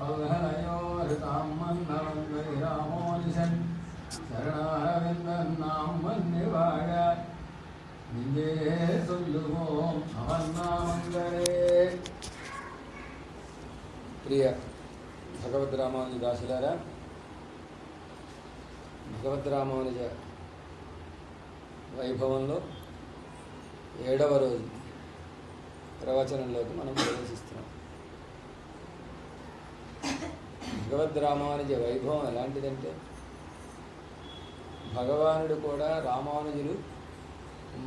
பல்கலையோரிதாம் மன்னவன்கை ராமோனிசன் சரணாரவிந்தன் நாம் மன்னி வாழ நெஞ்சே சொல்லுவோம் அவன் நாமங்களே. ప్రియ భగవద్ రామానుజ దాసులారా, భగవద్ రామానుజ వైభవంలో 7వ రోజు ప్రవచనంలోకి మనం ప్రవేశిస్తున్నాం. భగవద్ రామానుజ వైభవం ఎలాంటిదంటే, భగవానుడు కూడా రామానుజులు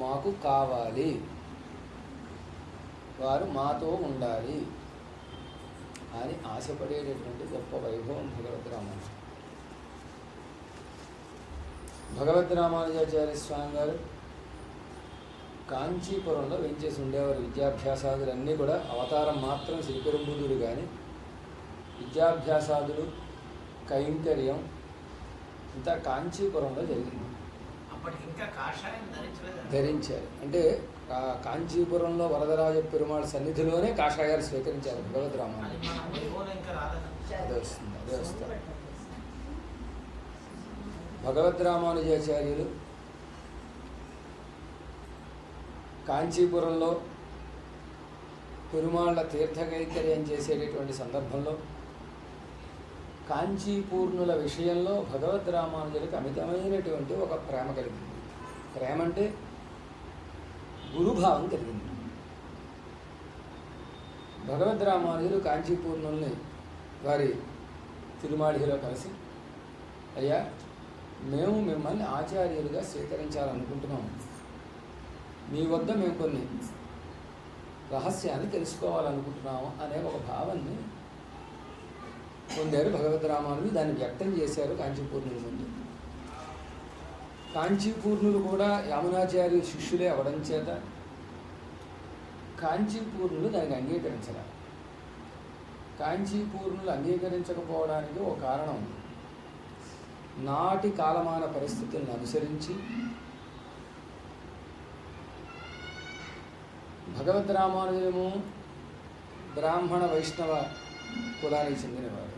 మాకు కావాలి, వారు మాతో ఉండాలి అని ఆశపడేటటువంటి గొప్ప వైభవం భగవద్ రామానుజ. భగవద్ రామానుజాచార్య స్వామి గారు కాంచీపురంలో వెంచేసి ఉండేవారు. విద్యాభ్యాసాదులన్నీ కూడా అవతారం మాత్రం శ్రీపెరుంబుదూరు, కానీ విద్యాభ్యాసాదులు కైంకర్యం అంతా కాంచీపురంలో జరిగింది. ధరించారు అంటే కాంచీపురంలో వరదరాజ పెరుమాళ్ సన్నిధిలోనే కాషాయాలు స్వీకరించారు భగవద్ రామానుజ. అదే వస్తుంది. భగవద్ రామానుజాచార్యులు కాంచీపురంలో పెరుమాళ్ళ తీర్థకైంకర్యం చేసేటటువంటి సందర్భంలో కాంచీపూర్ణుల విషయంలో భగవద్ రామానుజులకు అమితమైనటువంటి ఒక ప్రేమ కలిగింది. ప్రేమ అంటే గురుభావం కలిగింది. భగవద్ రామానుజులు కాంచీపూర్ణుల్ని వారి తిరుమాళిలో కలిసి, అయ్యా మేము మిమ్మల్ని ఆచార్యులుగా స్వీకరించాలనుకుంటున్నాము, మీ వద్ద మేము కొన్ని రహస్యాన్ని తెలుసుకోవాలనుకుంటున్నాము అనే ఒక భావాన్ని పొందారు భగవద్ రామానుజులు. దాన్ని వ్యక్తం చేశారు కాంచీపూర్ణుల ముందు. కాంచీపూర్ణులు కూడా యామునాచార్య శిష్యులే అవడం చేత కాంచీపూర్ణులు దానికి అంగీకరించారు. కాంచీపూర్ణులు అంగీకరించకపోవడానికి ఒక కారణం, నాటి కాలమాన పరిస్థితులను అనుసరించి భగవద్ రామానుజులము బ్రాహ్మణ వైష్ణవ కులానికి చెందినవారు,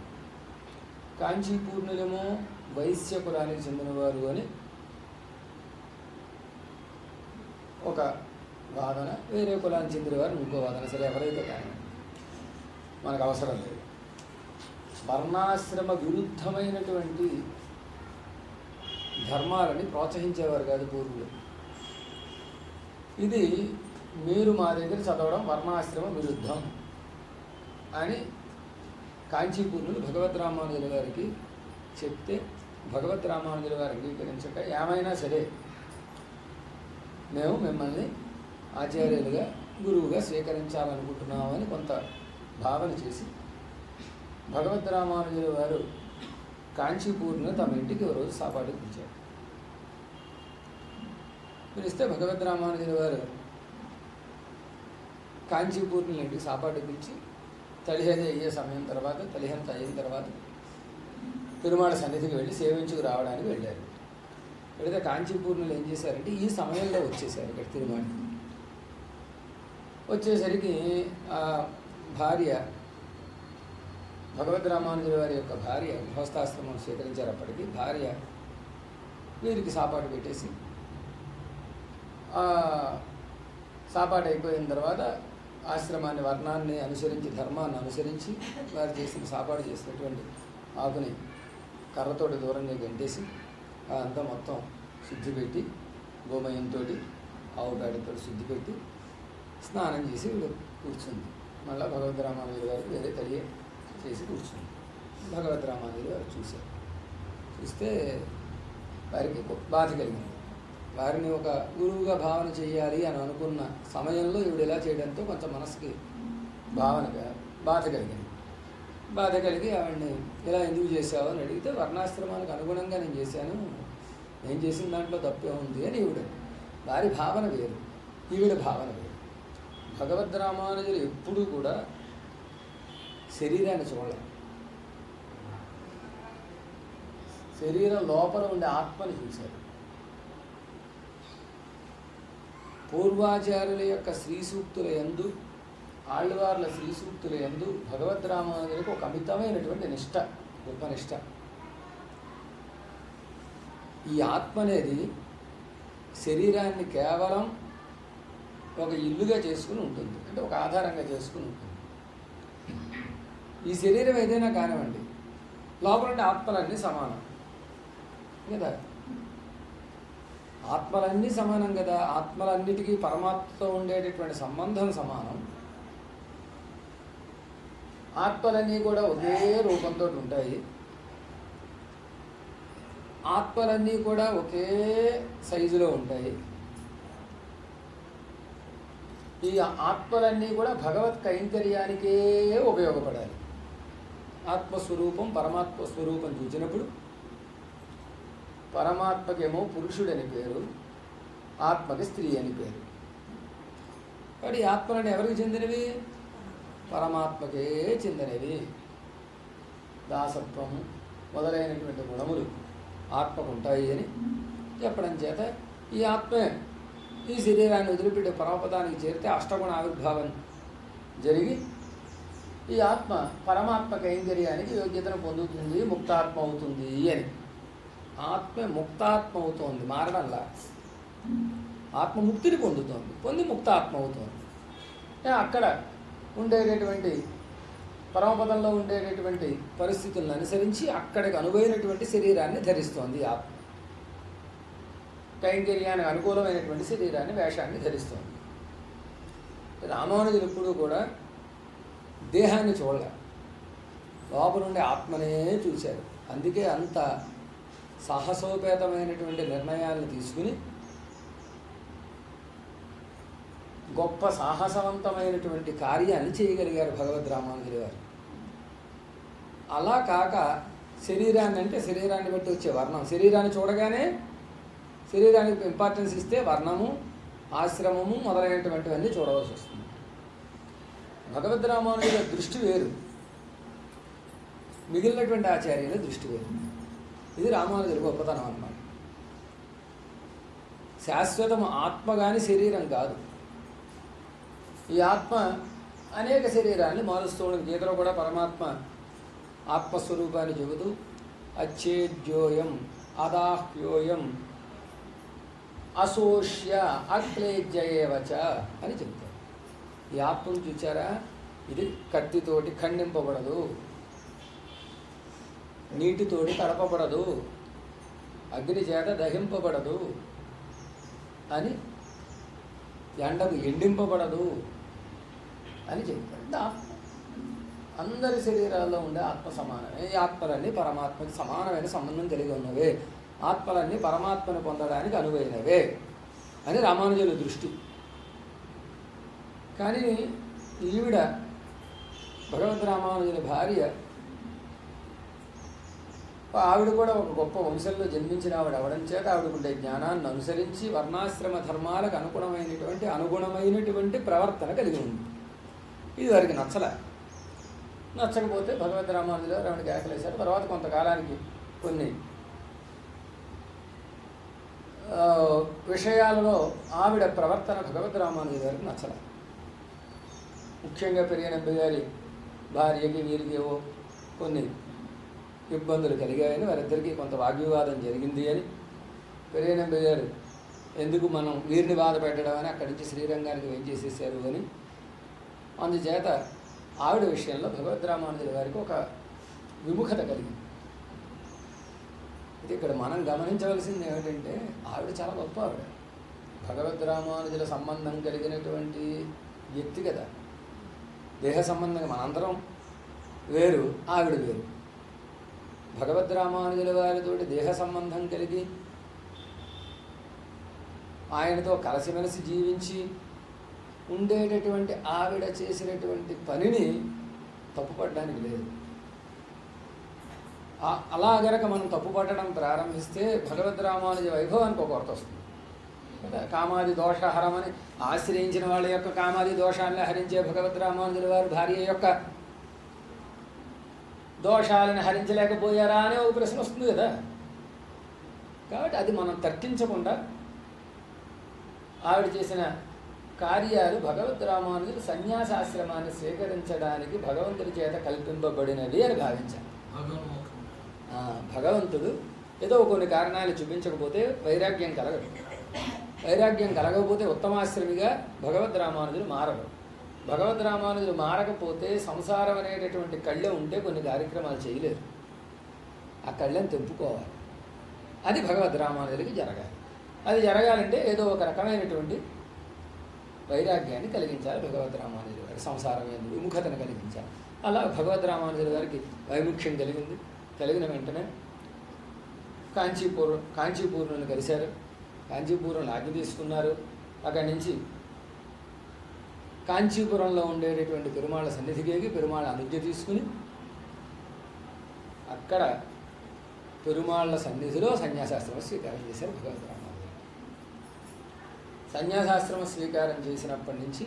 కాంచీపూర్ణులము వైశ్య కులానికి చెందినవారు అని ఒక వాదన, వేరే కులానికి చెందినవారు ఇంకో వాదన. సరే, ఎవరైతే కానీ మనకు అవసరం లేదు. వర్ణాశ్రమ విరుద్ధమైనటువంటి ధర్మాలని ప్రోత్సహించేవారు కాదు పూర్వులు. ఇది మీరు మా దగ్గర చదవడం వర్ణాశ్రమ విరుద్ధం అని కాంచీపూర్ణులు భగవద్ రామానుజుల గారికి చెప్తే, భగవద్ రామానుజుల గారు అంగీకరించక, ఏమైనా సరే మేము మిమ్మల్ని ఆచార్యులుగా గురువుగా స్వీకరించాలనుకుంటున్నామని కొంత భావన చేసి భగవద్ రామానుజుల వారు కాంచీపూర్ణులు తమ ఇంటికి ఒక రోజు సాపాటు పిలిచారు. పిలిస్తే భగవద్ రామానుజుల వారు కాంచీపూర్ణుల ఇంటికి సాపాటు పిలిచి తలిహేది అయ్యే సమయం తర్వాత, తలిహంత అయిన తర్వాత పెరుమాళ సన్నిధికి వెళ్ళి సేవించుకు రావడానికి వెళ్ళారు. వెళితే కాంచీపూర్ణులు ఏం చేశారంటే ఈ సమయంలో వచ్చేసారు ఇక్కడ తిరుమాళకి. వచ్చేసరికి ఆ భార్య, భగవద్ రామానుజుల వారి యొక్క భార్య గృహస్థాశ్రమం స్వీకరించారు. అప్పటికి భార్య వీరికి సాపాటు పెట్టేసి, సాపాటు అయిపోయిన తర్వాత ఆశ్రమాన్ని వర్ణాన్ని అనుసరించి, ధర్మాన్ని అనుసరించి వారు చేసిన సాపాటు చేసినటువంటి ఆకుని కర్రతోటి దూరంగా గంటేసి అంతా మొత్తం శుద్ధి పెట్టి, గోమయంతో ఆవు పేడతో శుద్ధి పెట్టి స్నానం చేసి వీడు కూర్చుంది. మళ్ళీ భగవద్ రామానుజుల గారు వేరే తడియ చేసి కూర్చుంది. భగవద్ రామానుజులు వారు చూశారు. చూస్తే వారికి బాధ కలిగింది. వారిని ఒక గురువుగా భావన చేయాలి అని అనుకున్న సమయంలో ఈవిడ ఇలా చేయడంతో కొంచెం మనసుకి బాధ కలిగింది. బాధ కలిగి ఆవిడని ఇలా ఎందుకు చేశావు అని అడిగితే, వర్ణాశ్రమానికి అనుగుణంగా నేను చేశాను, నేను చేసిన దాంట్లో తప్పే ఉంది అని ఈవిడ. వారి భావన వేరు, ఈవిడ భావన వేరు. భగవద్ రామానుజులు ఎప్పుడూ కూడా శరీరాన్ని చూడాలి, శరీరం లోపల ఉండే ఆత్మని చూశారు. పూర్వాచార్యుల యొక్క శ్రీ సూక్తుల యందు ఆళ్వార్ల శ్రీ సూక్తుల యందు భగవద్రామానుజులకు ఒక అమితమైనటువంటి నిష్ట, గొప్ప నిష్ట. ఈ ఆత్మ అనేది శరీరాన్ని కేవలం ఒక ఇల్లుగా చేసుకుని ఉంటుంది, అంటే ఒక ఆధారంగా చేసుకుని ఉంటుంది. ఈ శరీరం ఏదైనా కానివ్వండి, లోపల ఉండే ఆత్మలన్నీ సమానం కదా. ఆత్మలన్నీ సమానం కదా. ఆత్మలన్నిటికీ పరమాత్మతో ఉండేటటువంటి సంబంధం సమానం. ఆత్మలన్నీ కూడా ఒకే రూపంతో ఉంటాయి. ఆత్మలన్నీ కూడా ఒకే సైజులో ఉంటాయి. ఈ ఆత్మలన్నీ కూడా భగవత్ కైంకర్యానికే ఉపయోగపడాలి. ఆత్మస్వరూపం పరమాత్మ స్వరూపం చూసినప్పుడు పరమాత్మకేమో పురుషుడని పేరు, ఆత్మకి స్త్రీ అని పేరు. కాబట్టి ఈ ఆత్మలని ఎవరికి చెందినవి? పరమాత్మకే చెందినవి. దాసత్వము మొదలైనటువంటి గుణములు ఆత్మకు ఉంటాయి అని చెప్పడం చేత ఈ ఆత్మ ఈ శరీరాన్ని వదిలిపెట్టి పరమపదానికి చేరితే అష్టగుణ ఆవిర్భావం జరిగి ఈ ఆత్మ పరమాత్మ కైంకర్యానికి యోగ్యతను పొందుతుంది, ముక్తాత్మ అవుతుంది అని. ఆత్మ ముక్తాత్మ అవుతోంది, మారడంలా. ఆత్మ ముక్తిని పొందుతోంది, పొంది ముక్తాత్మ అవుతోంది. అక్కడ ఉండేటటువంటి పరమపదంలో ఉండేటటువంటి పరిస్థితులను అనుసరించి అక్కడికి అనువైనటువంటి శరీరాన్ని ధరిస్తోంది. ఆత్మ కైంకర్యానికి అనుకూలమైనటువంటి శరీరాన్ని, వేషాన్ని ధరిస్తోంది. రామానుజులు ఎప్పుడూ కూడా దేహాన్ని చూడలే, లోపల నుండి ఆత్మనే చూశారు. అందుకే అంత సాహసోపేతమైనటువంటి నిర్ణయాలను తీసుకుని గొప్ప సాహసవంతమైనటువంటి కార్యాన్ని చేయగలిగారు భగవద్ రామానుజులు గారు. అలా కాక శరీరాన్ని, అంటే శరీరాన్ని బట్టి వచ్చే వర్ణం, శరీరాన్ని చూడగానే శరీరానికి ఇంపార్టెన్స్ ఇస్తే వర్ణము, ఆశ్రమము మొదలైనటువంటివన్నీ చూడవలసి వస్తుంది. భగవద్ రామానుజుల దృష్టి వేరు, మిగిలినటువంటి ఆచార్యుల దృష్టి వేరు. ఇది రామానుజుల గొప్పతనం అన్నమాట. శాశ్వతం ఆత్మ కానీ శరీరం కాదు. ఈ ఆత్మ అనేక శరీరాన్ని మారుస్తూ ఉండదు. గీతలో కూడా పరమాత్మ ఆత్మస్వరూపాన్ని చెబుతూ అచ్చేద్యోయం అదాహ్యోయం అశోష్య అక్లేజ్యవచ అని చెబుతారు. ఈ ఆత్మను చూచారా, ఇది కత్తితోటి ఖండింపబడదు, నీటితోటి తడపబడదు, అగ్ని చేత దహింపబడదు అని, ఎండకు ఎండింపబడదు అని చెప్తారు. ఆత్మ అందరి శరీరాల్లో ఉండే ఆత్మ సమానమే. ఈ ఆత్మలన్నీ పరమాత్మకి సమానమైన సంబంధం కలిగి ఉన్నవే, ఆత్మలన్నీ పరమాత్మను పొందడానికి అనువైనవే అని రామానుజుల దృష్టి. కానీ ఈవిడ భగవద్ రామానుజుల భార్య, ఆవిడ కూడా ఒక గొప్ప వంశంలో జన్మించిన ఆవిడ అవడం చేత ఆవిడకుండే జ్ఞానాన్ని అనుసరించి వర్ణాశ్రమ ధర్మాలకు అనుగుణమైనటువంటి ప్రవర్తన కలిగి ఉంది. ఇది వారికి నచ్చకపోతే భగవద్ రామానుజులు గారు ఆవిడకి ఆకలేశారు. తర్వాత కొంతకాలానికి కొన్ని విషయాలలో ఆవిడ ప్రవర్తన భగవద్ రామానుజులు గారికి నచ్చల. ముఖ్యంగా పెరియనబ్బ గారి భార్యకి వీరికి ఏవో కొన్ని ఇబ్బందులు కలిగాయని, వారిద్దరికీ కొంత వాగ్వివాదం జరిగింది అని, పెరియనబ్బ గారు ఎందుకు మనం వీరిని బాధ పెట్టడం అని అక్కడి నుంచి శ్రీరంగానికి వేయించేసేసారు అని. అందుచేత ఆవిడ విషయంలో భగవద్ రామానుజుల గారికి ఒక విముఖత కలిగింది. ఇది ఇక్కడ మనం గమనించవలసింది ఏమిటంటే, ఆవిడ చాలా గొప్ప ఆవిడ, భగవద్ రామానుజుల సంబంధం కలిగినటువంటి వ్యక్తి కదా. దేహ సంబంధంగా మనందరం వేరు, ఆవిడ వేరు. భగవద్ రామానుజుల వారితోటి దేహ సంబంధం కలిగి ఆయనతో కలిసిమెలిసి జీవించి ఉండేటటువంటి ఆవిడ చేసినటువంటి పనిని తప్పుపడడానికి లేదు. అలా గనక మనం తప్పుపట్టడం ప్రారంభిస్తే భగవద్ రామానుజ వైభవానికి ఒక కొరత వస్తుంది కదా. కామాది దోషహరమని ఆశ్రయించిన వాళ్ళ యొక్క కామాది దోషాన్ని హరించే భగవద్ రామానుజుల వారి భార్య యొక్క దోషాలను హరించలేకపోయారా అనే ఒక ప్రశ్న వస్తుంది కదా. కాబట్టి అది మనం తర్కించకుండా ఆవిడ చేసిన కార్యాలు భగవద్ రామానుజులు సన్యాసాశ్రమాన్ని స్వీకరించడానికి భగవంతుడి చేత కల్పింపబడినవి అని భావించారు. భగవంతుడు ఏదో కొన్ని కారణాలు చూపించకపోతే వైరాగ్యం కలగదు. వైరాగ్యం కలగకపోతే ఉత్తమాశ్రమిగా భగవద్ రామానుజులు మారరు. భగవద్ రామానుజులు మారకపోతే సంసారం అనేటటువంటి కళ్ళె ఉంటే కొన్ని కార్యక్రమాలు చేయలేరు. ఆ కళ్ళెని తెంపుకోవాలి. అది భగవద్ రామానుజులకి జరగాలి. అది జరగాలంటే ఏదో ఒక రకమైనటువంటి వైరాగ్యాన్ని కలిగించాలి భగవద్ రామానుజుల గారి. సంసారం ఎందు విముఖతను కలిగించాలి. అలా భగవద్ రామానుజుల గారికి వైముఖ్యం కలిగింది. కలిగిన వెంటనే కాంచీపూర్ణను కలిశారు. కాంచీపురం ఆజ్ఞ తీసుకున్నారు. అక్కడి నుంచి కాంచీపురంలో ఉండేటటువంటి పెరుమాళ్ళ సన్నిధికి పెరుమాళ్ళ అనుజ్ఞ తీసుకుని అక్కడ పెరుమాళ్ళ సన్నిధిలో సన్యాసాశ్రమ స్వీకారం చేశారు భగవద్ రామానుజులు. సన్యాసాశ్రమ స్వీకారం చేసినప్పటి నుంచి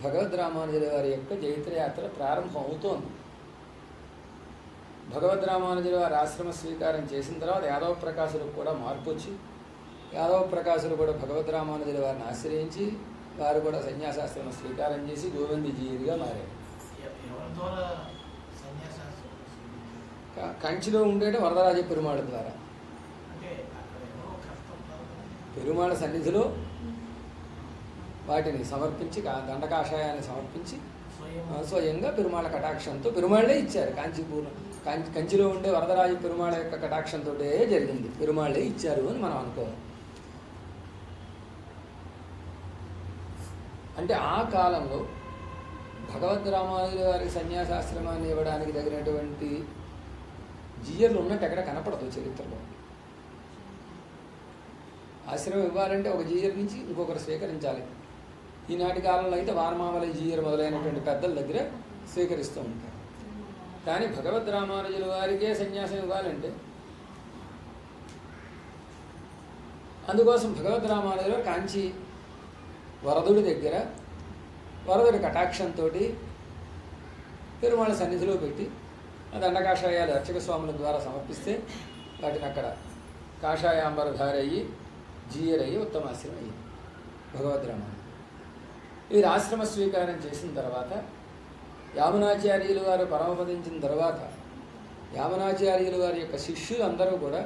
భగవద్ రామానుజుల వారి యొక్క జైత్రయాత్ర ప్రారంభం అవుతోంది. భగవద్ రామానుజుల వారి ఆశ్రమ స్వీకారం చేసిన తర్వాత యాదవ ప్రకాశులకు కూడా మార్పు వచ్చి యాదవ ప్రకాశులు కూడా భగవద్ రామానుజుల వారిని ఆశ్రయించి వారు కూడా సన్యాసాశ్రమ స్వీకారం చేసి గోవిందజీయుడిగా మారారు. కంచిలో ఉండేట వరదరాజ పెరుమాళ ద్వారా పెరుమాళ సన్నిధిలో వాటిని సమర్పించి దండకాషాయాన్ని సమర్పించి స్వయంగా పెరుమాళ కటాక్షంతో పెరుమాళ్ళే ఇచ్చారు. కంచిలో ఉండే వరదరాజ పెరుమాళ యొక్క కటాక్షంతో జరిగింది. పెరుమాళ్ళే ఇచ్చారు అని మనం అనుకోవాలి. అంటే ఆ కాలంలో భగవద్ రామానుజుల వారికి సన్యాసాశ్రమాన్ని ఇవ్వడానికి తగినటువంటి జీయర్లు ఉన్నట్టు ఎక్కడ కనపడదు చరిత్రలో. ఆశ్రమం ఇవ్వాలంటే ఒక జీయర్ నుంచి ఇంకొకరు స్వీకరించాలి. ఈనాటి కాలంలో అయితే వారమావళి జీయర్ మొదలైనటువంటి పెద్దల దగ్గర స్వీకరిస్తూ ఉంటారు. కానీ భగవద్ రామానుజుల వారికే సన్యాసం ఇవ్వాలంటే అందుకోసం భగవద్ రామానుజులు కాంచి వరదుడి దగ్గర వరదుడి కటాక్షంతో పెరుమాళ సన్నిధిలో పెట్టి దండకాషాయాలు అర్చక స్వాముల ద్వారా సమర్పిస్తే వాటిని అక్కడ కాషాయాంబరధారి అయ్యి జీయర్ అయ్యి ఉత్తమాశ్రమం అయ్యి భగవద్ రామానుజులు వీరు ఆశ్రమ స్వీకారం చేసిన తర్వాత యామునాచార్యులు వారు పరమపదించిన తర్వాత యామునాచార్యులు వారి యొక్క శిష్యులు అందరూ కూడా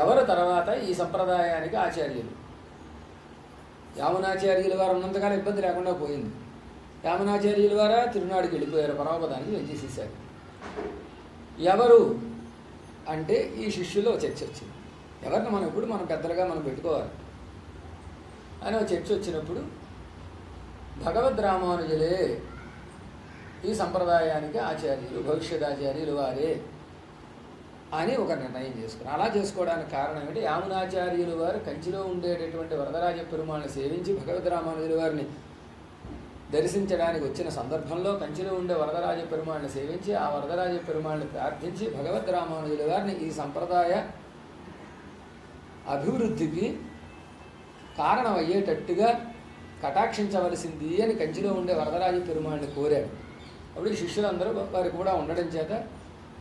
ఎవరు తర్వాత ఈ సంప్రదాయానికి ఆచార్యులు. యామునాచార్యుల వారు ఉన్నంతకాలం ఇబ్బంది లేకుండా పోయింది. యామునాచార్యుల వారా తిరునాడుకి వెళ్ళిపోయారు, పరమపదానికి వెళ్ళేసేసారు. ఎవరు అంటే ఈ శిష్యుల్లో చర్చ వచ్చింది. ఎవరిని మనం పెద్దలుగా మనం పెట్టుకోవాలి అని చర్చ వచ్చినప్పుడు భగవద్ రామానుజులే ఈ సంప్రదాయానికి ఆచార్యులు, భవిష్యదాచార్యులు వారే అని ఒక నిర్ణయం చేసుకున్నారు. అలా చేసుకోవడానికి కారణం ఏంటి? యామునాచార్యులు వారు కంచిలో ఉండేటటువంటి వరదరాజ పెరుమాళ్ళని సేవించి భగవద్ రామానుజుల వారిని దర్శించడానికి వచ్చిన సందర్భంలో కంచిలో ఉండే వరదరాజ పెరుమాళ్ళని సేవించి ఆ వరదరాజ పెరుమాళ్ళని ప్రార్థించి భగవద్ రామానుజుల వారిని ఈ సంప్రదాయ అభివృద్ధికి కారణం అయ్యేటట్టుగా కటాక్షించవలసింది అని కంచిలో ఉండే వరదరాజ పెరుమాళ్ళని కోరారు. అప్పుడు ఈ శిష్యులందరూ వారు కూడా ఉండడం చేత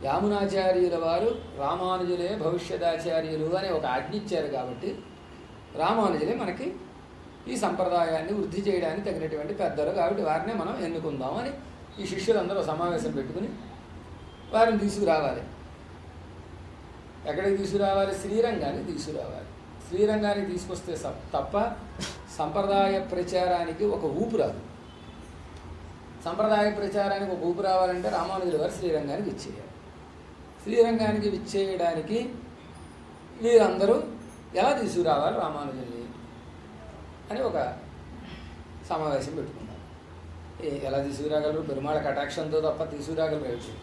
యామునాచార్యుల వారు రామానుజులే భవిష్యదాచార్యులు అని ఒక ఆజ్ఞ ఇచ్చారు. కాబట్టి రామానుజులే మనకి ఈ సంప్రదాయాన్ని వృద్ధి చేయడానికి తగినటువంటి పెద్దలు, కాబట్టి వారినే మనం ఎన్నుకుందామని ఈ శిష్యులందరూ సమావేశం పెట్టుకుని వారిని తీసుకురావాలి. ఎక్కడికి తీసుకురావాలి? శ్రీరంగానికి తీసుకురావాలి. శ్రీరంగానికి తీసుకొస్తే తప్ప సంప్రదాయ ప్రచారానికి ఒక ఊపు రాదు. సంప్రదాయ ప్రచారానికి ఒక ఊపు రావాలంటే రామానుజుల వారు శ్రీరంగానికి ఇచ్చేయాలి. శ్రీరంగానికి విచ్చేయడానికి వీరందరూ ఎలా తీసుకురావాలి రామానుజుల్ని అని ఒక సమావేశం పెట్టుకున్నారు. ఎలా తీసుకురాగలరు? పెరుమాళ కటాక్షంతో తప్ప తీసుకురాగలరు.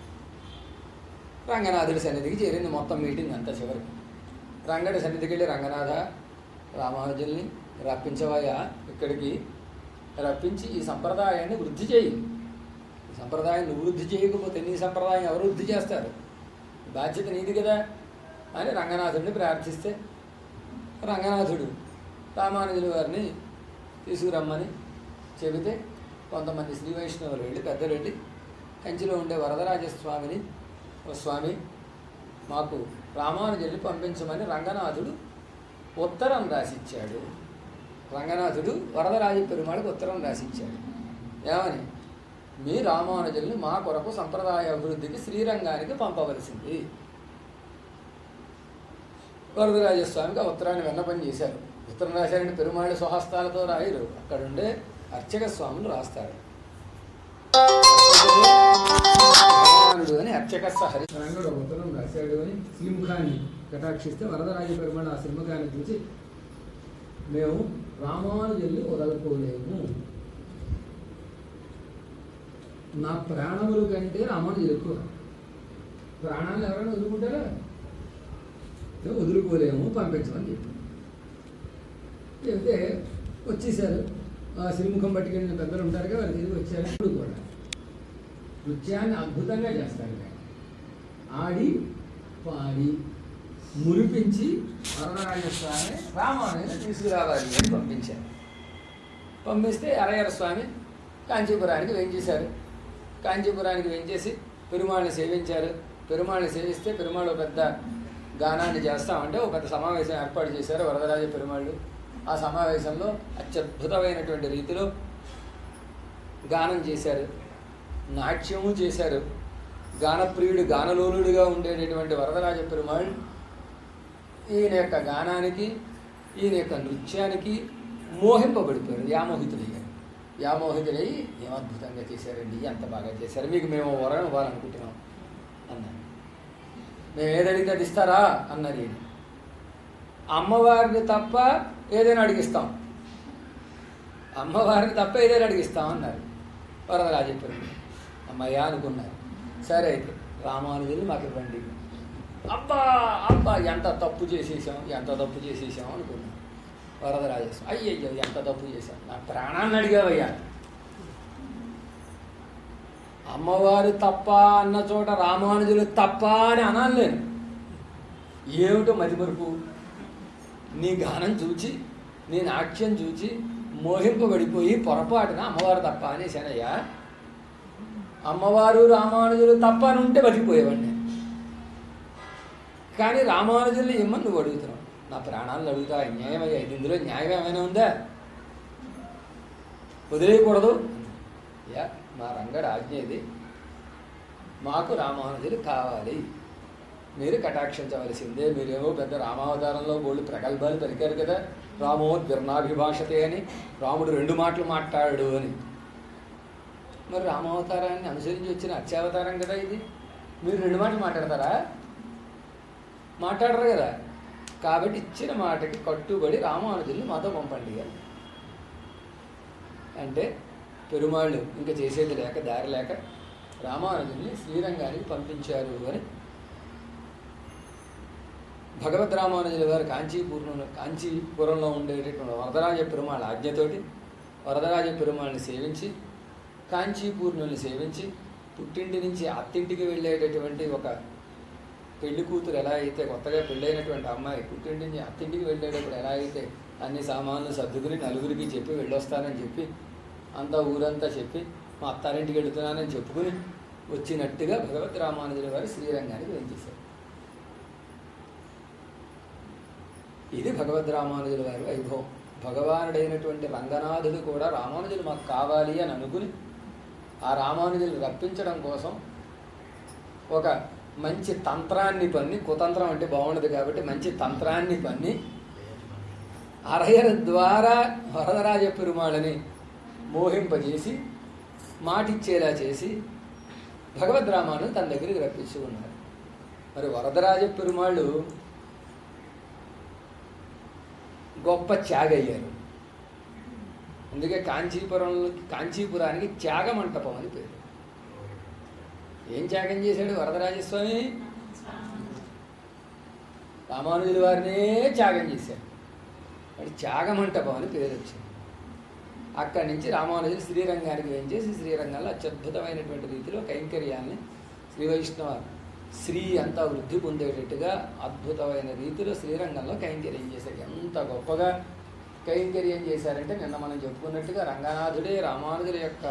రంగనాథుడి సన్నిధికి చేరింది మొత్తం మీటింగ్ అంతా. చివరికి రంగడి సన్నిధికి వెళ్ళి, రంగనాథ, రామానుజుల్ని రప్పించవయ్యా, ఇక్కడికి రప్పించి ఈ సంప్రదాయాన్ని వృద్ధి చేయి. ఈ సంప్రదాయాన్ని నువ్వు వృద్ధి చేయకపోతే నీ సంప్రదాయం ఎవరు వృద్ధి చేస్తారు? బాధ్యత నీది కదా అని రంగనాథుడిని ప్రార్థిస్తే రంగనాథుడు రామానుజుల వారిని తీసుకురమ్మని చెబితే కొంతమంది శ్రీ వైష్ణవులు వెళ్ళి, పెద్దలు వెళ్ళి కంచిలో ఉండే వరదరాజస్వామిని, ఓ స్వామి మాకు రామానుజుల్ని పంపించమని రంగనాథుడు ఉత్తరం రాసిచ్చాడు. రంగనాథుడు వరదరాజ పెరుమాళకు ఉత్తరం రాసిచ్చాడు. ఏమని? మీ రామానుజుల్ని మా కొరకు సంప్రదాయ అభివృద్ధికి శ్రీరంగానికి పంపవలసింది. వరదరాజస్వామికి ఆ ఉత్తరాన్ని విన్నపం చేశారు. ఉత్తరం రాశారంటే పెరుమాళ్ళు స్వహస్తాలతో రాయరు, అక్కడుండే అర్చక స్వాములు రాస్తారు. అని అర్చక హరి రంగుడు ఉత్తరం రాశాడు అని శ్రీముఖాన్ని కటాక్షిస్తే వరదరాజ పెరుమాళ్ళు ఆ శ్రీముఖాన్ని చూసి, మేము రామానుజుల్ని వదలుకోలేము, నా ప్రాణముల కంటే రామానుజులు ఎక్కువ, ప్రాణాలు ఎవరైనా వదులుకుంటారా? వదులుకోలేము, పంపించమని చెప్పి చెబితే వచ్చేసారు. ఆ శ్రీముఖం పట్టుకెళ్ళిన పెద్దలు ఉంటారు కదా, వాళ్ళు తిరిగి వచ్చారు. ఇప్పుడు కూడా నృత్యాన్ని అద్భుతంగా చేస్తారు. ఆడి పాడి మురిపించి వరదరాజస్వామి రామానుజుని తీసుకురావాలి అని పంపించారు. పంపిస్తే అరయ్యర స్వామి కాంచీపురానికి వేయించేశారు. కాంచీపురానికి వేయించేసి పెరుమాళ్ళని సేవించారు. పెరుమాళ్ళని సేవిస్తే పెరుమాళ్ళు పెద్ద గానాన్ని చేస్తామంటే ఒక పెద్ద సమావేశం ఏర్పాటు చేశారు వరదరాజ పెరుమాళ్ళు. ఆ సమావేశంలో అత్యద్భుతమైనటువంటి రీతిలో గానం చేశారు, నాట్యము చేశారు. గానప్రియుడు, గానలోలుడిగా ఉండేటటువంటి వరదరాజ పెరుమాళ్ ఈయన యొక్క గానానికి, ఈయన యొక్క నృత్యానికి మోహింపబడిపోయారు, వ్యామోహితులయ్యారు. వ్యామోహితులై ఏమద్భుతంగా చేశారండి, ఎంత బాగా చేశారు, మీకు మేము వరం ఇవ్వాలనుకుంటున్నాం అన్నారు. మేము ఏదడిగితే అది ఇస్తారా అన్నారు. ఈయన అమ్మవారిని తప్ప ఏదైనా అడిగిస్తాం, అమ్మవారిని తప్ప ఏదైనా అడిగిస్తాం అన్నారు వరదరాజ పెరుమాళ్. అమ్మయ్య అనుకున్నారు. సరే అయితే రామానుజులు మాకు ఇవ్వండి. అబ్బా అబ్బా ఎంత తప్పు చేసేసాం, ఎంత తప్పు చేసేసాం అనుకున్నాం. వరదరాజస్వామి అయ్యయ్యో ఎంత తప్పు చేశాం, నా ప్రాణాన్ని అడిగావయ్యా. అమ్మవారు తప్ప అన్న చోట రామానుజులు తప్ప అని అనాలి నేను. ఏమిటో మతిమరుపు, నీ గానం చూచి, నీ నాట్యం చూచి మోహింపబడిపోయి పొరపాటున అమ్మవారు తప్ప అనేసానయ్యా. అమ్మవారు రామానుజులు తప్ప అని ఉంటే బతికిపోయేవాడిని. కానీ రామానుజుల్ని ఇమ్మని నువ్వు అడుగుతున్నావు, నా ప్రాణాలను అడుగుతా, న్యాయం అయ్యా, ఇందులో న్యాయం ఏమైనా ఉందా? వదిలేయకూడదు. యా మా రంగడు ఆజ్ఞ ఇది, మాకు రామానుజులు కావాలి, మీరు కటాక్షించవలసిందే. మీరేమో పెద్ద రామావతారంలో బోళ్ళు ప్రగల్భాలు పలికారు కదా, రామో ద్విర్ణాభిభాషతే అని, రాముడు 2 మాటలు మాట్లాడు అని. మరి రామావతారాన్ని అనుసరించి వచ్చిన అత్యావతారం కదా ఇది, మీరు 2 మాటలు మాట్లాడతారా? మాట్లాడరు కదా. కాబట్టి ఇచ్చిన మాటకి కట్టుబడి రామానుజుల్ని మాతో పంపండి అని అంటే, పెరుమాళ్ళు ఇంకా చేసేది లేక దారి లేక రామానుజుల్ని శ్రీరంగానికి పంపించారు అని భగవద్ రామానుజుల వారు కాంచీపురంలో ఉండేటటువంటి వరదరాజ పెరుమాళ్ ఆజ్ఞతోటి వరదరాజ పెరుమాళ్ళని సేవించి, కాంచీపూర్ణుల్ని సేవించి, పుట్టింటి నుంచి అత్తింటికి వెళ్ళేటటువంటి ఒక పెళ్లి కూతురు ఎలా అయితే, కొత్తగా పెళ్ళైనటువంటి అమ్మాయి పుట్టింటి నుంచి అత్తింటికి వెళ్ళేటప్పుడు ఎలా అయితే అన్ని సామాన్లు సర్దుకుని నలుగురికి చెప్పి వెళ్ళొస్తానని చెప్పి, అంతా ఊరంతా చెప్పి మా అత్తారింటికి వెళుతున్నానని చెప్పుకుని వచ్చినట్టుగా భగవద్ రామానుజుల వారు శ్రీరంగానికి వేయించేశారు. ఇది భగవద్ రామానుజుల వారి వైభవం. భగవానుడైనటువంటి రంగనాథుడు కూడా రామానుజులు మాకు కావాలి అని అనుకుని, ఆ రామానుజులు రప్పించడం కోసం ఒక మంచి తంత్రాన్ని పన్ని, కుతంత్రం అంటే బాగుండదు కాబట్టి మంచి తంత్రాన్ని పన్ని అరయ్యల ద్వారా వరదరాజ పెరుమాళని మోహింపజేసి మాటిచ్చేలా చేసి భగవద్ రామాను తన దగ్గరికి రప్పించి ఉన్నారు. మరి వరదరాజ పెరుమాళ్ళు గొప్ప త్యాగయ్యారు. అందుకే కాంచీపురానికి త్యాగమంటపం అని పేరు. ఏం త్యాగం చేశాడు వరదరాజస్వామి? రామానుజుల వారినే త్యాగం చేశాడు. వాడి త్యాగమంటపం అని పేరు వచ్చింది. అక్కడి నుంచి రామానుజులు శ్రీరంగానికి వేయించేసి శ్రీరంగంలో అత్యద్భుతమైనటువంటి రీతిలో కైంకర్యాన్ని శ్రీ వైష్ణవ శ్రీ అంతా వృద్ధి పొందేటట్టుగా అద్భుతమైన రీతిలో శ్రీరంగంలో కైంకర్యం చేశారు. ఎంత గొప్పగా కైంకర్యం చేశారంటే, నిన్న మనం చెప్పుకున్నట్టుగా రంగనాథుడే రామానుజుల యొక్క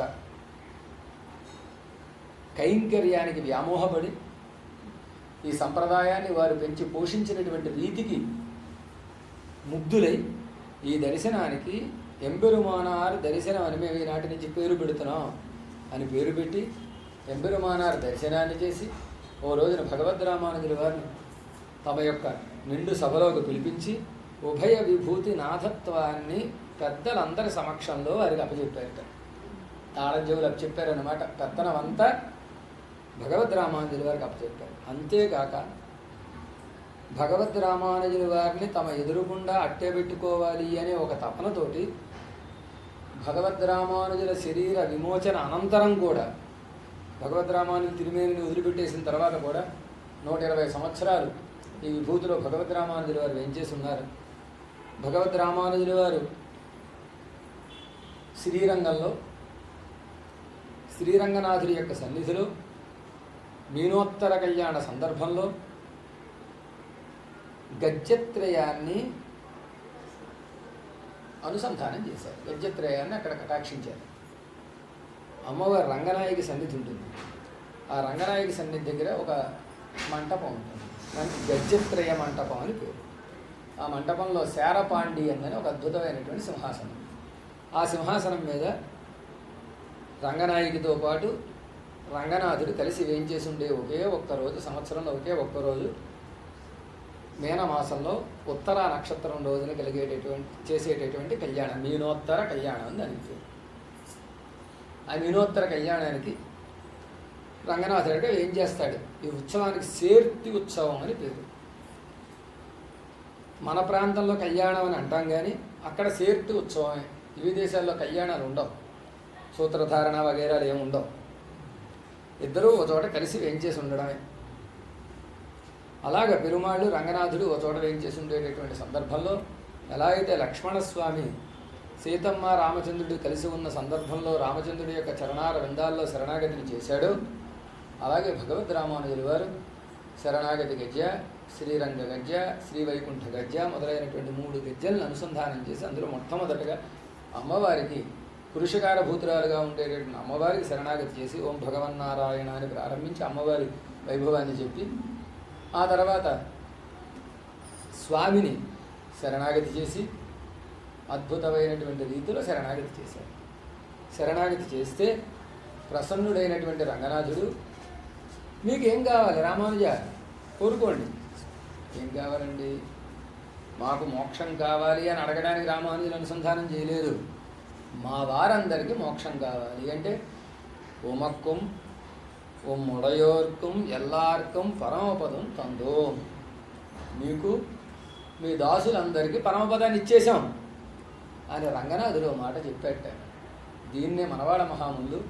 కైంకర్యానికి వ్యామోహపడి ఈ సంప్రదాయాన్ని వారు పెంచి పోషించినటువంటి రీతికి ముగ్ధులై ఈ దర్శనానికి ఎంబెరుమానార్ దర్శనం అని మేము ఈనాటి నుంచి పేరు పెడుతున్నాం అని పేరు పెట్టి ఎంబెరుమానార్ దర్శనాన్ని చేసి ఓ రోజున భగవద్ రామానుజుల వారిని తమ యొక్క నిండు సభలోకి పిలిపించి ఉభయ విభూతి నాథత్వాన్ని పెద్దలందరి సమక్షంలో వారికి అప్పచెప్పారట. తాళజవులు అప్పచెప్పారన్నమాట. పెత్తనమంతా భగవద్ రామానుజుల వారికి అప్పచెప్పారు. అంతేకాక భగవద్ రామానుజుల వారిని తమ ఎదురుగుండా అట్టే పెట్టుకోవాలి అనే ఒక తపనతోటి భగవద్ రామానుజుల శరీర విమోచన అనంతరం కూడా భగవద్ రామానుజులు తిరుమేనిని వదిలిపెట్టేసిన తర్వాత కూడా 120 సంవత్సరాలు ఈ విభూతిలో భగవద్ రామానుజుల వారు వేంచేసి ఉన్నారు. భగవద్ రామానుజుల వారు శ్రీరంగంలో శ్రీరంగనాథుడి యొక్క సన్నిధిలో మీనోత్తర కళ్యాణ సందర్భంలో గద్యత్రయాన్ని అనుసంధానం చేశారు. గద్యత్రయాన్ని అక్కడ కటాక్షించారు. అమ్మవారి రంగనాయకి సన్నిధి ఉంటుంది. ఆ రంగనాయకి సన్నిధి దగ్గర ఒక మంటపం ఉంటుంది. దానికి గద్యత్రయ మంటపం అని పేరు. ఆ మంటపంలో శారపాండియన్ అని ఒక అద్భుతమైనటువంటి సింహాసనం. ఆ సింహాసనం మీద రంగనాయకితో పాటు రంగనాథుడు కలిసి వేంచేసి ఉండే ఒకే ఒక్కరోజు, సంవత్సరంలో ఒకే ఒక్కరోజు మీనమాసంలో ఉత్తర నక్షత్రం రోజున చేసేటటువంటి కళ్యాణం మీనోత్తర కళ్యాణం అని దానికి పేరు. ఆ మీనోత్తర కళ్యాణానికి రంగనాథుడు ఏం చేస్తాడు? ఈ ఉత్సవానికి శేర్తి ఉత్సవం అని పేరు. మన ప్రాంతంలో కళ్యాణం అని అంటాం కానీ అక్కడ శేర్తి ఉత్సవమే. ఈ దేశాల్లో కళ్యాణాలు ఉండవు, సూత్రధారణ వగైరాలు ఏమి ఉండవు. ఇద్దరూ ఒక చోట కలిసి వేంచేసి ఉండడమే. అలాగ పెరుమాళ్ళు రంగనాథుడు ఒక చోట వేంచేసి ఉండేటటువంటి సందర్భంలో ఎలా అయితే లక్ష్మణస్వామి సీతమ్మ రామచంద్రుడు కలిసి ఉన్న సందర్భంలో రామచంద్రుడి యొక్క చరణార విందాల్లో శరణాగతిని చేశాడు, అలాగే భగవద్ రామానుజుల వారు శరణాగతి గద్య, శ్రీరంగ గద్య, శ్రీవైకుంఠ గద్య మొదలైనటువంటి 3 గద్యలను అనుసంధానం చేసి అందులో మొట్టమొదటగా అమ్మవారికి పురుషకారభూతురాలుగా ఉండేటటువంటి అమ్మవారికి శరణాగతి చేసి ఓం భగవన్నారాయణ అని ప్రారంభించి అమ్మవారి వైభవాన్ని చెప్పి ఆ తర్వాత స్వామిని శరణాగతి చేసి అద్భుతమైనటువంటి రీతిలో శరణాగతి చేశారు. శరణాగతి చేస్తే ప్రసన్నుడైనటువంటి రంగనాథుడు మీకేం కావాలి రామానుజ కోరుకోండి. ఏం కావాలండి? మాకు మోక్షం కావాలి అని అడగడానికి రామానుజులు అనుసంధానం చేయలేదు. మా వారందరికీ మోక్షం కావాలి అంటే ఉమక్కుం ఉమ్ముడయోర్కం ఎల్లార్కం పరమపదం తందో, మీకు మీ దాసులందరికీ పరమపదాన్ని ఇచ్చేశాం అని రంగనాథుడు మాట చెప్పాట. దీన్నే మనవాడ మహాములు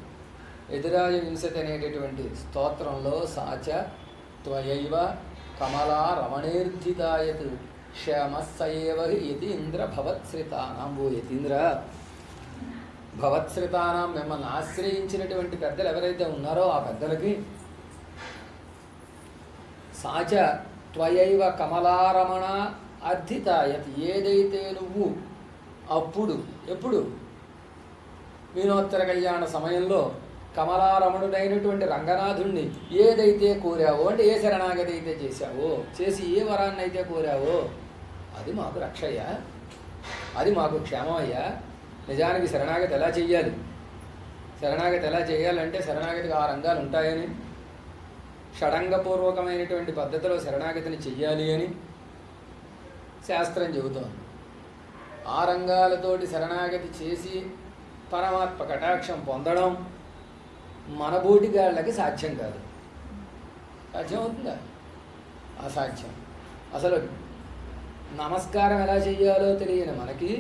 ఎదురాయ వింశతి అనేటటువంటి స్తోత్రంలో సాచ త్వయైవ కమలా రమణేర్జితాయత్ క్షేమస్సయేవ యతీంద్ర భవత్శ్రితానాం. ఓ యతీంద్ర, భవత్శ్రితానాం మిమ్మల్ని ఆశ్రయించినటువంటి పెద్దలు ఎవరైతే ఉన్నారో ఆ పెద్దలకి సాచ త్వయైవ కమలారమణ అర్థితాయత్, ఏదైతే నువ్వు అప్పుడు ఎప్పుడు మీనోత్తర కళ్యాణ సమయంలో కమలారమణుడైనటువంటి రంగనాథుణ్ణి ఏదైతే కోరావో అంటే ఏ శరణాగతి అయితే చేశావో, చేసి ఏ వరాన్ని అయితే కోరావో అది మాకు రక్షయ్యా, అది మాకు క్షేమమయ్యా. నిజానికి శరణాగతి ఎలా చెయ్యాలి? శరణాగతి ఎలా చేయాలంటే శరణాగతికి 6 రంగాలు ఉంటాయని, షడంగపూర్వకమైనటువంటి పద్ధతిలో శరణాగతిని చెయ్యాలి అని శాస్త్రం చెబుతోంది. 6 రంగాలతోటి శరణాగతి చేసి పరమాత్మ కటాక్షం పొందడం మన బోటిగాళ్ళకి సాధ్యం కాదు. సాధ్యం అవుతుందా? అసాధ్యం. అసలు నమస్కారం ఎలా చెయ్యాలో తెలియని మనకి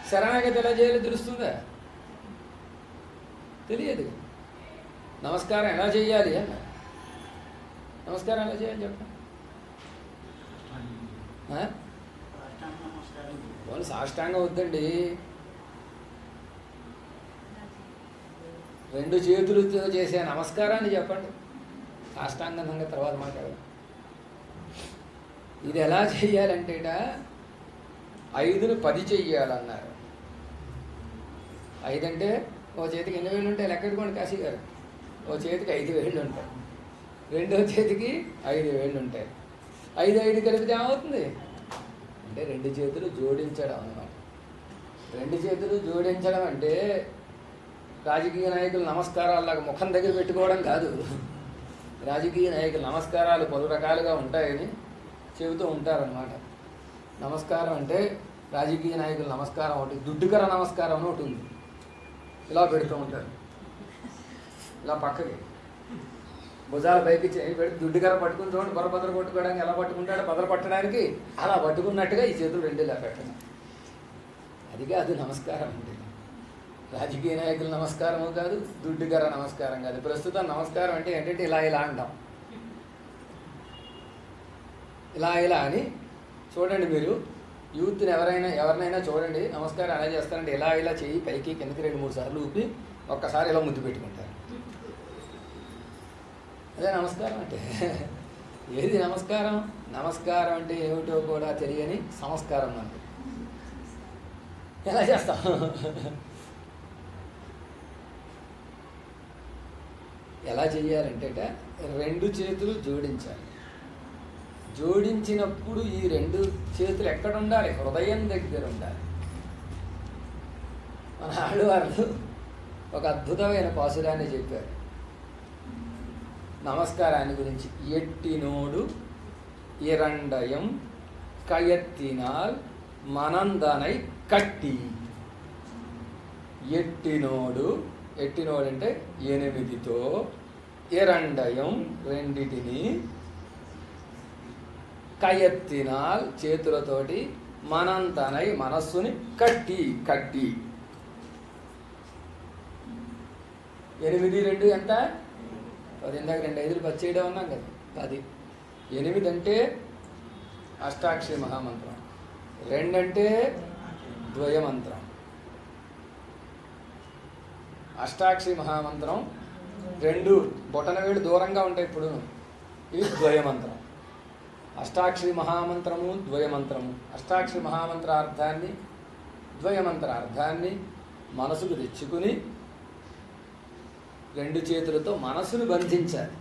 శరణాగతి ఎలా చేయాలో తెలుస్తుందా? తెలియదు. నమస్కారం ఎలా చేయాలి అన్న, నమస్కారం ఎలా చేయాలి చెప్పండి. వాళ్ళు సాష్టాంగం వద్దండి, 2 చేతులతో చేసే నమస్కారాన్ని చెప్పండి. సాష్టాంగం సంగతి తర్వాత మాట్లాడదాం. ఇది ఎలా చెయ్యాలంటే 5ని 10 చెయ్యాలన్నారు. 5 అంటే ఓ చేతికి ఎన్ని వేళ్ళు ఉంటాయి లెక్కెట్టుకోండి కాశీ గారు. ఓ చేతికి 5 వేళ్ళు ఉంటాయి, రెండో చేతికి 5 వేళ్ళు ఉంటాయి. 5 కలిపితే ఏమవుతుంది? అంటే రెండు చేతులు జోడించడం అన్నమాట. రెండు చేతులు జోడించడం అంటే రాజకీయ నాయకులు నమస్కారాలు ముఖం దగ్గర పెట్టుకోవడం కాదు. రాజకీయ నాయకులు నమస్కారాలు పలు రకాలుగా ఉంటాయని చెబుతూ ఉంటారనమాట. నమస్కారం అంటే రాజకీయ నాయకుల నమస్కారం ఒకటి, దుడ్డుకర నమస్కారం అని ఒకటి ఉంది. ఇలా పెడుతూ ఉంటారు, ఇలా పక్కకి భుజాల పైకి పెట్టి దుడ్డుకర పట్టుకుని చూడండి, బొరబద్దలు కొట్టుకోవడానికి ఎలా పట్టుకుంటాడో బదలు పట్టడానికి అలా పట్టుకున్నట్టుగా ఈ చేతులు రెండు ఇలా పెట్టడం. అది కాదు నమస్కారం అంటే. రాజకీయ నాయకుల నమస్కారము కాదు, దుడ్డుకర నమస్కారం కాదు. ప్రస్తుతం నమస్కారం అంటే ఏంటంటే ఇలా ఇలా అంటాం. ఇలా ఇలా అని చూడండి, మీరు యూత్ని ఎవరినైనా చూడండి, నమస్కారం ఎలా చేస్తారంటే ఇలా ఇలా చెయ్యి పైకి కిందకి 2-3 సార్లు ఊపి ఒక్కసారి ఇలా ముద్దు పెట్టుకుంటారు. అదే నమస్కారం అంటే. ఏది నమస్కారం? నమస్కారం అంటే ఏమిటో కూడా తెలియని సంస్కారం నాకు. ఎలా చేస్తాం? ఎలా చెయ్యాలంటే రెండు చేతులు జోడించాలి. జోడించినప్పుడు ఈ రెండు చేతులు ఎక్కడ ఉండాలి? హృదయం దగ్గర ఉండాలి. మన ఆడవాళ్ళు ఒక అద్భుతమైన పాసురాన్ని చెప్పారు నమస్కారాన్ని గురించి. ఎట్టినోడు ఇరండయం కయత్తినాల్ మనందనై కట్టి. ఎట్టినోడు అంటే 8తో, ఇరండయం రెండిటిని, కయత్తినాల్ చేతులతోటి, మనంతనై మనస్సుని కట్టి. 8 2 ఎంత? 10. ఇందాక 2 5లు పచ్చేయడం ఉన్నాం కదా, 10. 8 అంటే అష్టాక్షరి మహామంత్రం, 2 అంటే ద్వయమంత్రం. అష్టాక్షరి మహామంత్రం 2 బొటనవేళ్ళు దూరంగా ఉంటాయి. ఇప్పుడు ఇది ద్వయమంత్రం. అష్టాక్షరి మహామంత్రము ద్వయమంత్రము. అష్టాక్షరి మహామంత్రార్థాన్ని ద్వయమంత్రార్థాన్ని మనసుకు తెచ్చుకుని 2 చేతులతో మనసును బంధించాలి.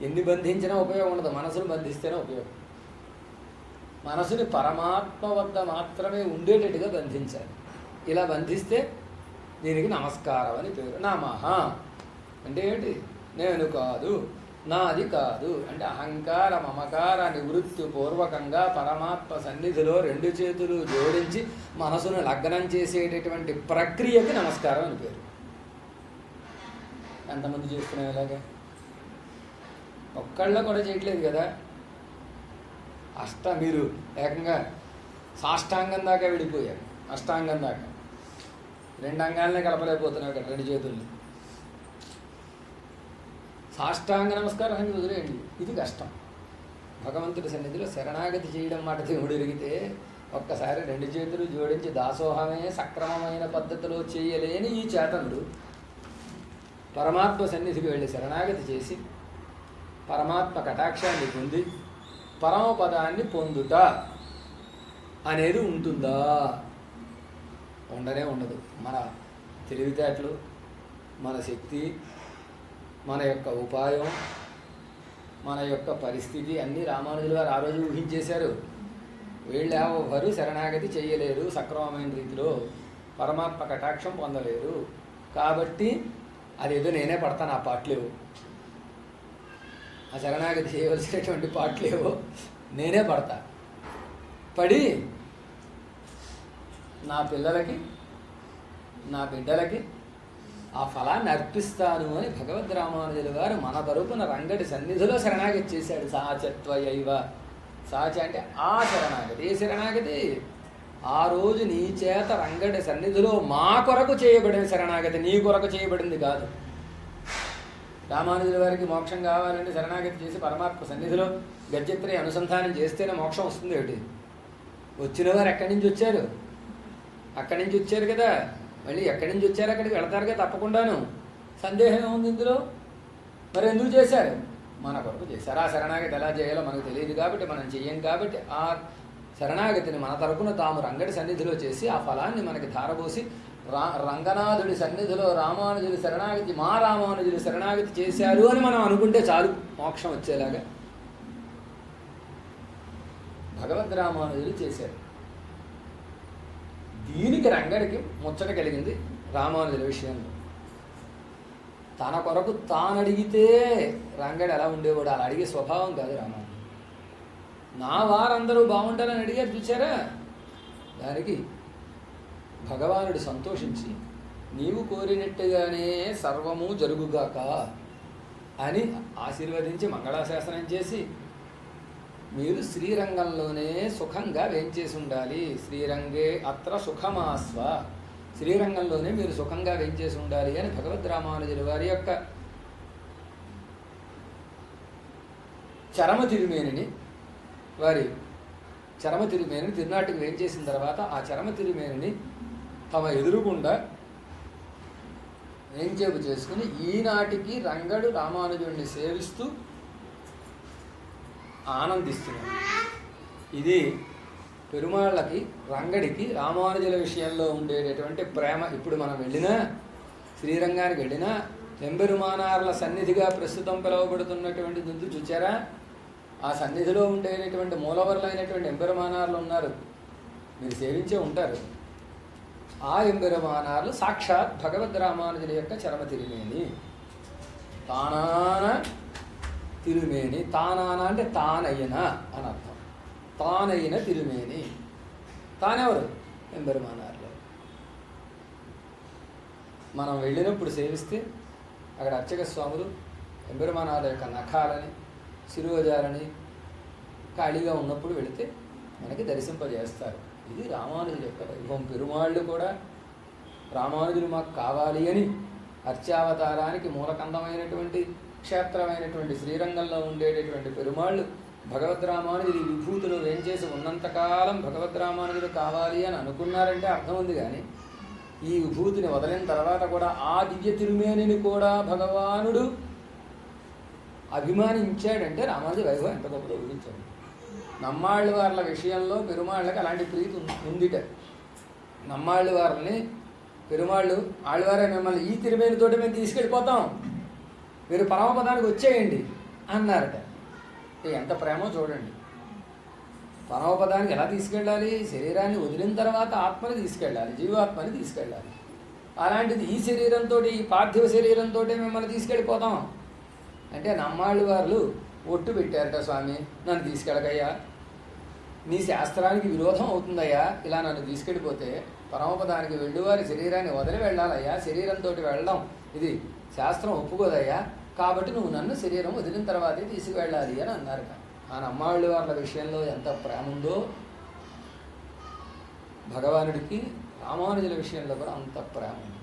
ఎన్ని బంధించినా ఉపయోగం ఉండదు, మనసును బంధిస్తేనే ఉపయోగం. మనసుని పరమాత్మ వద్ద మాత్రమే ఉండేటట్టుగా బంధించాలి. ఇలా బంధిస్తే దీనికి నమస్కారం అని పేరు. నమః అంటే ఏంటి? నేను కాదు, నాది కాదు అంటే అహంకార మమకార నివృత్తి పూర్వకంగా పరమాత్మ సన్నిధిలో 2 చేతులు జోడించి మనసును లగ్నం చేసేటటువంటి ప్రక్రియకి నమస్కారం అని పేరు. ఎంతమంది చేస్తున్నాం ఇలాగా? ఒక్కళ్ళ కూడా చేయట్లేదు కదా. మీరు ఏకంగా సాష్టాంగం దాకా విడిపోయారు. అష్టాంగం దాకా 2 అంగాలనే కలపలేకపోతున్నావు ఇక్కడ 2 చేతుల్ని. సాష్టాంగ నమస్కారం అని వదిలేయండి, ఇది కష్టం. భగవంతుడి సన్నిధిలో శరణాగతి చేయడం మాట దేవుడు ఎరిగితే ఒక్కసారి 2 చేతులు జోడించి దాసోహమే సక్రమమైన పద్ధతిలో చేయలేని ఈ చేతనుడు పరమాత్మ సన్నిధికి వెళ్ళి శరణాగతి చేసి పరమాత్మ కటాక్షాన్ని పొంది పరమపదాన్ని పొందుట అనేది ఉంటుందా? ఉండనే ఉండదు. మన తెలివితేటలు, మన శక్తి, మన యొక్క ఉపాయం, మన యొక్క పరిస్థితి అన్నీ రామానుజులు గారు ఆ రోజు ఊహించేశారు. వీళ్ళు ఎవరు శరణాగతి చేయలేరు, సక్రమమైన రీతిలో పరమాత్మ కటాక్షం పొందలేరు. కాబట్టి అదేదో నేనే పడతాను, ఆ పాటలేవు, ఆ శరణాగతి చేయవలసినటువంటి పాటలేవో నేనే పడతా. పడి నా పిల్లలకి, నా బిడ్డలకి ఆ ఫలాన్ని అర్పిస్తాను అని భగవద్ రామానుజులు గారు మన తరపున రంగడి సన్నిధిలో శరణాగతి చేశాడు. సాచత్వయైవ. సాచ అంటే ఆ శరణాగతి. ఏ శరణాగతి? ఆ రోజు నీ చేత రంగడి సన్నిధిలో మా కొరకు చేయబడిన శరణాగతి, నీ కొరకు చేయబడింది కాదు. రామానుజుల వారికి మోక్షం కావాలంటే శరణాగతి చేసి పరమాత్మ సన్నిధిలో గజత్రి అనుసంధానం చేస్తేనే మోక్షం వస్తుంది. ఏమిటి? వచ్చిన వారు ఎక్కడి నుంచి వచ్చారు? అక్కడి నుంచి వచ్చారు కదా. మళ్ళీ ఎక్కడి నుంచి వచ్చారు అక్కడికి వెళతారుగా తప్పకుండాను. సందేహం ఏముంది ఇందులో? మరి ఎందుకు చేశారు? మన కొరకు చేశారు. ఆ శరణాగతి ఎలా చేయాలో మనకు తెలియదు కాబట్టి, మనం చెయ్యం కాబట్టి, ఆ శరణాగతిని మన తరపున తాము రంగడి సన్నిధిలో చేసి ఆ ఫలాన్ని మనకి ధారపోసి రంగనాథుడి సన్నిధిలో రామానుజుడి శరణాగతి, మా రామానుజుడి శరణాగతి చేశారు అని మనం అనుకుంటే చాలు మోక్షం వచ్చేలాగా. భగవద్ రామానుజులు చేశారు. దీనికి రంగడికి ముచ్చట కలిగింది రామానుజుల విషయంలో. తన కొరకు తాను అడిగితే రంగడు ఎలా ఉండేవాడు, అలా అడిగే స్వభావం కాదు రామానుజుడు. నా వారందరూ బాగుంటారని అడిగారు చూసారా, దానికి భగవానుడు సంతోషించి నీవు కోరినట్టుగానే సర్వము జరుగుగాక అని ఆశీర్వదించి మంగళాశాసనం చేసి మీరు శ్రీరంగంలోనే సుఖంగా వేంచేసి ఉండాలి, శ్రీరంగే అత్ర సుఖమాస్వ, శ్రీరంగంలోనే మీరు సుఖంగా వేంచేసి ఉండాలి అని భగవద్ రామానుజుల వారి యొక్క చరమ తిరుమేనిని తిరునాటికి వేంచేసిన తర్వాత ఆ చరమ తిరుమేనిని తమ ఎదురుగుండా వేంచేపు చేసుకుని ఈనాటికి రంగడు రామానుజుడిని సేవిస్తూ ఆనందిస్తున్నాడు. ఇది పెరుమాళ్ళకి రంగడికి రామానుజుల విషయంలో ఉండేటటువంటి ప్రేమ. ఇప్పుడు మనం వెళ్ళినా శ్రీరంగానికి వెళ్ళినా ఎంబెరుమానార్ల సన్నిధిగా ప్రస్తుతం పిలువబడుతున్నటువంటి దుద్దు చూచారా, ఆ సన్నిధిలో ఉండేటటువంటి మూలవరులైనటువంటి ఎంబెరుమానార్లు ఉన్నారు, మీరు సేవించే ఉంటారు. ఆ ఎంబెరుమానార్లు సాక్షాత్ భగవద్ రామానుజుల యొక్క చరమ తిరుమేని, తానాన తిరుమేని. తానాన అంటే తానయ్యన అని అర్థం. తానయ్యన తిరుమేని. తానెవరు? ఎంబెరుమానార్లు. మనం వెళ్ళినప్పుడు సేవిస్తే అక్కడ అర్చక స్వాములు ఎంబెరుమానార్ల యొక్క నఖాలని శిరోజాలని ఖాళీగా ఉన్నప్పుడు వెళితే మనకి దర్శింపజేస్తారు. ఇది రామానుజుల యొక్క వైభవం. పెరుమాళ్ళు కూడా రామానుజులు మాకు కావాలి అని అర్చావతారానికి మూలకందమైనటువంటి క్షేత్రమైనటువంటి శ్రీరంగంలో ఉండేటటువంటి పెరుమాళ్ళు భగవద్ రామానుజులు ఈ విభూతులు వేంచేసి ఉన్నంతకాలం భగవద్ రామానుజులు కావాలి అని అనుకున్నారంటే అర్థం ఉంది. కానీ ఈ విభూతిని వదిలిన తర్వాత కూడా ఆ దివ్య తిరుమేనిని కూడా భగవానుడు అభిమానించాడంటే రామానుజు వైభవం ఎంత గొప్పదో ఊహించాడు. నమ్మాళ్ళు వార్ల విషయంలో పెరుమాళ్ళకి అలాంటి ప్రీతి ఉందిట. నమ్మాళ్ళు వారిని పెరుమాళ్ళు ఆళ్ళవారే మిమ్మల్ని ఈ తిరుమేనితోటి మేము తీసుకెళ్ళిపోతాం, మీరు పరమపదానికి వచ్చేయండి అన్నారట. ఎంత ప్రేమో చూడండి. పరమపదానికి ఎలా తీసుకెళ్ళాలి? శరీరాన్ని వదిలిన తర్వాత ఆత్మని తీసుకెళ్ళాలి, జీవాత్మని తీసుకెళ్ళాలి. అలాంటిది ఈ శరీరంతో, ఈ పార్థివ శరీరంతో మిమ్మల్ని తీసుకెళ్ళిపోతాం అంటే నమ్మాళ్ళు వారు ఒట్టు పెట్టారట, స్వామి నన్ను తీసుకెళ్ళకయ్యా, నీ శాస్త్రానికి విరోధం అవుతుందయ్యా, ఇలా నన్ను తీసుకెళ్ళిపోతే పరమపదానికి వెళ్ళివారి శరీరాన్ని వదిలి వెళ్ళాలయ్యా, శరీరంతో వెళ్ళడం ఇది శాస్త్రం ఒప్పుకోదయ్యా, కాబట్టి నువ్వు నన్ను శరీరం వదిలిన తర్వాతే తీసుకువెళ్ళాలి అని అన్నారట. ఆ నమ్మాళ్ళు వాళ్ళ విషయంలో ఎంత ప్రేమ ఉందో భగవానుడికి రామానుజుల విషయంలో కూడా అంత ప్రేమ ఉంది.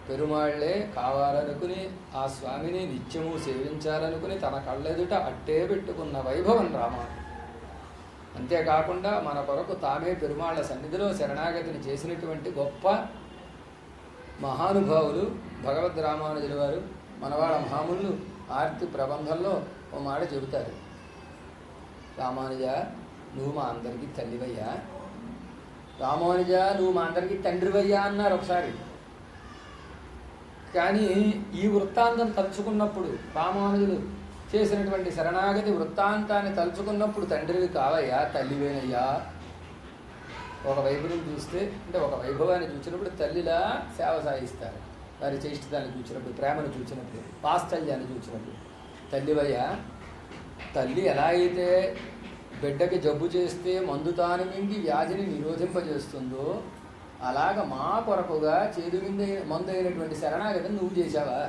పెరుమాళ్లే కావాలనుకుని ఆ స్వామిని నిత్యము సేవించాలనుకుని తన కళ్ళెదుట అట్టే పెట్టుకున్న వైభవం రామానుడు. అంతేకాకుండా మన కొరకు తామే పెరుమాళ్ల సన్నిధిలో శరణాగతిని చేసినటువంటి గొప్ప మహానుభావులు భగవద్ రామానుజుల వారు. మనవాళ్ళ మహాములు ఆర్తి ప్రబంధంలో ఓ మాట చెబుతారు, రామానుజ నువ్వు మా అందరికీ తల్లివయ్యా, రామానుజ నువ్వు మా అందరికీ తండ్రివయ్యా అన్నారు ఒకసారి. కానీ ఈ వృత్తాంతం తలుచుకున్నప్పుడు, రామానుజులు చేసినటువంటి శరణాగతి వృత్తాంతాన్ని తలుచుకున్నప్పుడు తండ్రివి కావయ్యా, తల్లివేనయ్యా. ఒక వైభవం చూస్తే అంటే ఒక వైభవాన్ని చూసినప్పుడు తల్లిలా సేవ సాగిస్తారు. వారి చేష్టదాన్ని చూసినప్పుడు, ప్రేమను చూసినప్పుడు, వాత్సల్యాన్ని చూసినప్పుడు తల్లివయ్యా. తల్లి ఎలా అయితే బిడ్డకి జబ్బు చేస్తే మందు తాను మింగి వ్యాధిని నిరోధింపజేస్తుందో అలాగ మా కొరకుగా చేదు మందు అయినటువంటి శరణాగతిని నువ్వు చేశావా?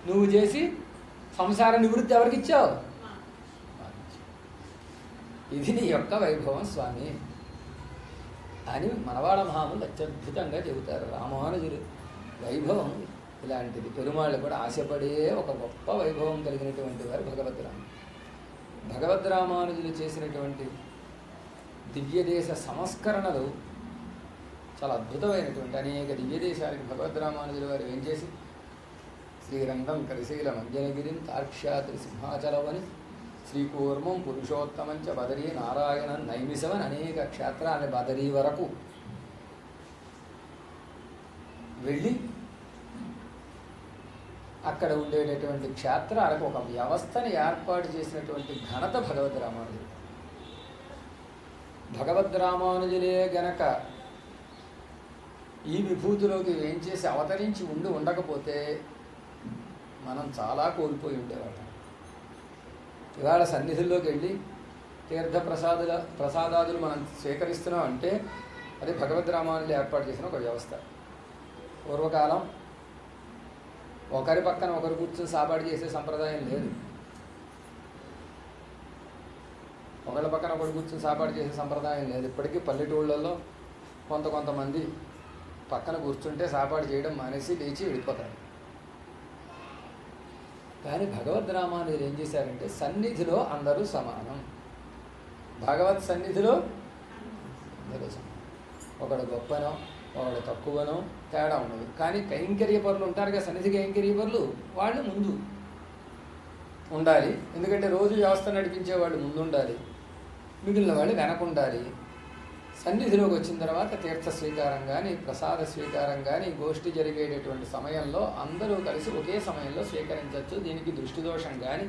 నువ్వు చేసి సంసార నివృత్తి ఎవరికి ఇచ్చావు? ఇది నీ యొక్క వైభవం స్వామి అని మనవాడ మహాములు అత్యద్భుతంగా చెబుతారు. రామానుజులు వైభవం ఇలాంటిది. పెరుమాళ్ళు కూడా ఆశపడే ఒక గొప్ప వైభవం కలిగినటువంటి వారు భగవద్ రామానుజులు చేసినటువంటి దివ్యదేశ సంస్కరణలు చాలా అద్భుతమైనటువంటి అనేక దివ్యదేశాలకు భగవద్ రామానుజుల వారు ఏం చేసి శ్రీరంగం కరిశైల మంజనగిరిం తార్క్ష్యాద్రి సింహాచలవని శ్రీకూర్మం పురుషోత్తమంచ బదరీ నారాయణ నైమిషమని అనేక క్షేత్రాన్ని బదరీ వరకు వెళ్ళి అక్కడ ఉండేటటువంటి క్షేత్రాలకు ఒక వ్యవస్థని ఏర్పాటు చేసినటువంటి ఘనత భగవద్ రామానుజుడు. భగవద్రామానుజులే గనక ఈ విభూతిలోకి ఏం చేసి అవతరించి ఉండకపోతే మనం చాలా కోల్పోయి ఉండేవాళ్ళం. ఇవాళ సన్నిధుల్లోకి వెళ్ళి తీర్థ ప్రసాదాదులు మనం స్వీకరిస్తున్నాం అంటే అది భగవద్రామానుజులు ఏర్పాటు చేసిన ఒక వ్యవస్థ. పూర్వకాలం ఒకరి పక్కన ఒకరు కూర్చొని సాపాటు చేసే సంప్రదాయం లేదు. ఒకళ్ళ పక్కన ఒకరు కూర్చొని సాపాటు చేసే సంప్రదాయం లేదు. ఇప్పటికీ పల్లెటూళ్ళల్లో కొంతమంది పక్కన కూర్చుంటే సాపాటు చేయడం మానేసి లేచి వెళ్ళిపోతారు. కానీ భగవద్రామానుజులు ఏం చేశారంటే సన్నిధిలో అందరూ సమానం. భగవత్ సన్నిధిలో అందరూ సమానం. ఒకడు గొప్పనో ఒకడు తక్కువనో తేడా ఉండదు. కానీ కైంకర్య పరులు ఉంటారు కదా, సన్నిధి కైంకర్య పరులు, వాళ్ళు ముందు ఉండాలి. ఎందుకంటే రోజు వ్యవస్థ నడిపించే వాళ్ళు ముందు ఉండాలి, మిగిలిన వాళ్ళు వెనక ఉండాలి. సన్నిధిలోకి వచ్చిన తర్వాత తీర్థ స్వీకారం కానీ ప్రసాద స్వీకారం కానీ గోష్ఠి జరిగేటటువంటి సమయంలో అందరూ కలిసి ఒకే సమయంలో స్వీకరించవచ్చు. దీనికి దృష్టి దోషం కానీ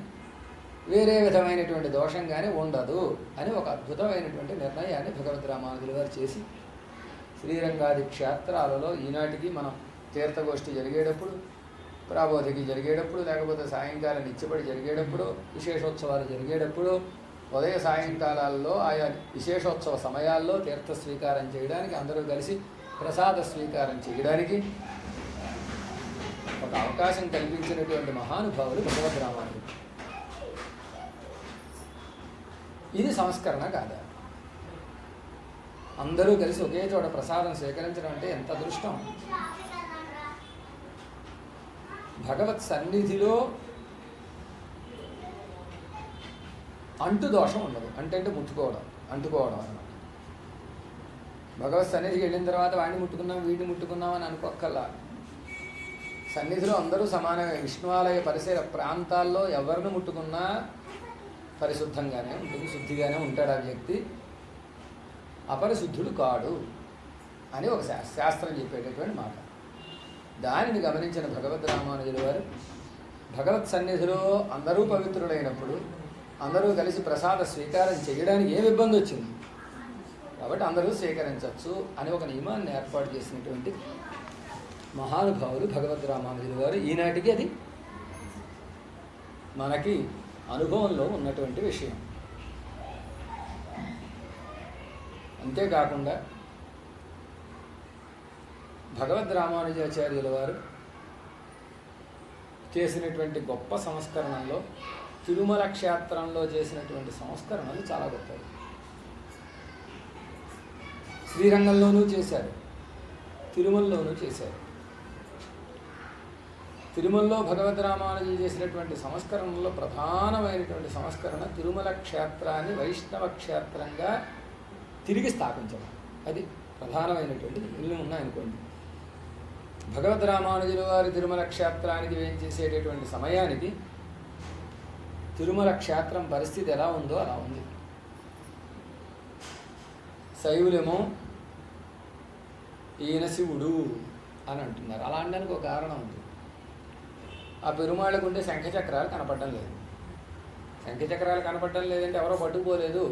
వేరే విధమైనటువంటి దోషం కానీ ఉండదు అని ఒక అద్భుతమైనటువంటి నిర్ణయాన్ని భగవద్రామానుజులు వారు చేసి శ్రీరంగాది క్షేత్రాలలో ఈనాటికి మనం తీర్థగోష్ఠి జరిగేటప్పుడు, ప్రాబోధికి జరిగేటప్పుడు, లేకపోతే సాయంకాలం నిత్యపడి జరిగేటప్పుడు, విశేషోత్సవాలు జరిగేటప్పుడు, ఉదయ సాయంకాలాల్లో ఆయా విశేషోత్సవ సమయాల్లో తీర్థ స్వీకారం చేయడానికి అందరూ కలిసి ప్రసాద స్వీకారం చేయడానికి ఒక అవకాశం కల్పించినటువంటి మహానుభావులు భగవద్రామానుజులు. ఇది సంస్కరణ కాదా? అందరూ కలిసి ఒకే చోట ప్రసాదం స్వీకరించడం అంటే ఎంత అదృష్టం. భగవత్ సన్నిధిలో అంటు దోషం ఉండదు. అంటే అంటుకోవడం అన్నమాట. భగవత్ సన్నిధికి వెళ్ళిన తర్వాత వాడిని ముట్టుకున్నాం వీడిని ముట్టుకున్నాం అని అనుకోక్కల్లా. సన్నిధిలో అందరూ సమానమే. విష్ణువాలయ పరిసర ప్రాంతాల్లో ఎవరిని ముట్టుకున్నా పరిశుద్ధంగానే ఉంటుంది, శుద్ధిగానే ఉంటాడు ఆ వ్యక్తి, అపరిశుద్ధుడు కాడు అని ఒక శాస్త్రం చెప్పేటటువంటి మాట. దానిని గమనించిన భగవద్రామానుజుల వారు భగవత్ సన్నిధిలో అందరూ పవిత్రులైనప్పుడు అందరూ కలిసి ప్రసాద స్వీకారం చేయడానికి ఏమి ఇబ్బంది వచ్చింది కాబట్టి అందరూ స్వీకరించవచ్చు అని ఒక నియమాన్ని ఏర్పాటు చేసినటువంటి మహానుభావులు భగవద్రామానుజుల వారు. ఈనాటికి అది మనకి అనుభవంలో ఉన్నటువంటి విషయం. అంతేకాకుండా భగవద్రామానుజాచార్యుల వారు చేసినటువంటి గొప్ప సంస్కరణల్లో తిరుమల క్షేత్రంలో చేసినటువంటి సంస్కరణలు చాలా గొప్పవి. శ్రీరంగంలోనూ చేశారు, తిరుమలలోనూ చేశారు. తిరుమలలో భగవద్రామానుజులు చేసినటువంటి సంస్కరణలో ప్రధానమైనటువంటి సంస్కరణ తిరుమల క్షేత్రాన్ని వైష్ణవ క్షేత్రంగా తిరిగి స్థాపించడం. అది ప్రధానమైనటువంటిది. ఇల్లు ఉన్నాయనుకోండి, భగవద్రామానుజుల వారి తిరుమల క్షేత్రానికి వేయించేసేటటువంటి సమయానికి తిరుమల క్షేత్రం పరిస్థితి ఎలా ఉందో అలా ఉంది. శైవులేమో ఈయన శివుడు అని అంటున్నారు. అలా అనడానికి ఒక కారణం ఉంది. ఆ పెరుమాళ్ళకు ఉండే శంఖచక్రాలు కనపడడం లేదు. శంఖచక్రాలు కనపడడం లేదంటే ఎవరో పట్టుకుపోలేదు.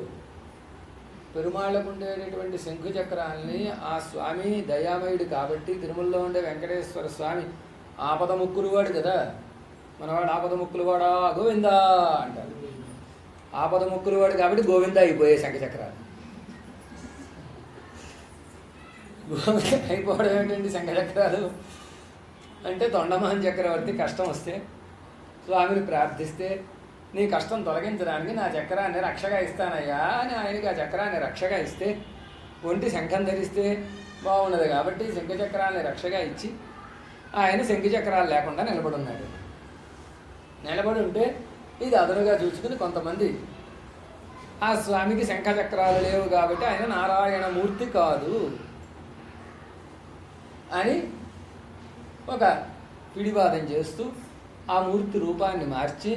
పెరుమాళ్ళకు ఉండేటటువంటి శంఖుచక్రాల్ని ఆ స్వామి దయామయుడు కాబట్టి, తిరుమలలో ఉండే వెంకటేశ్వర స్వామి ఆపద ముక్కులు వాడు కదా, మనవాడు ఆపద ముక్కులు వాడా గోవిందా అంటారు. ఆపద ముక్కులు వాడు కాబట్టి గోవిందా అయిపోయే శంఖచక్రాలు. అయిపోవడం ఏంటండి శంఖచక్రాలు అంటే, తొండమాన్ చక్రవర్తి కష్టం వస్తే స్వామిని ప్రార్థిస్తే నీ కష్టం తొలగించడానికి నా చక్రాన్ని రక్షగా ఇస్తానయ్యా అని ఆయనకి ఆ చక్రాన్ని రక్షగా ఇస్తే, ఒంటి శంఖం ధరిస్తే బాగున్నది కాబట్టి శంఖచక్రాన్ని రక్షగా ఇచ్చి ఆయన శంఖచక్రాలు లేకుండా నిలబడి ఉన్నాడు. నిలబడి ఉంటే ఇది అదనుగా చూసుకుని కొంతమంది ఆ స్వామికి శంఖచక్రాలు లేవు కాబట్టి ఆయన నారాయణమూర్తి కాదు అని ఒక పిడివాదం చేస్తూ ఆ మూర్తి రూపాన్ని మార్చి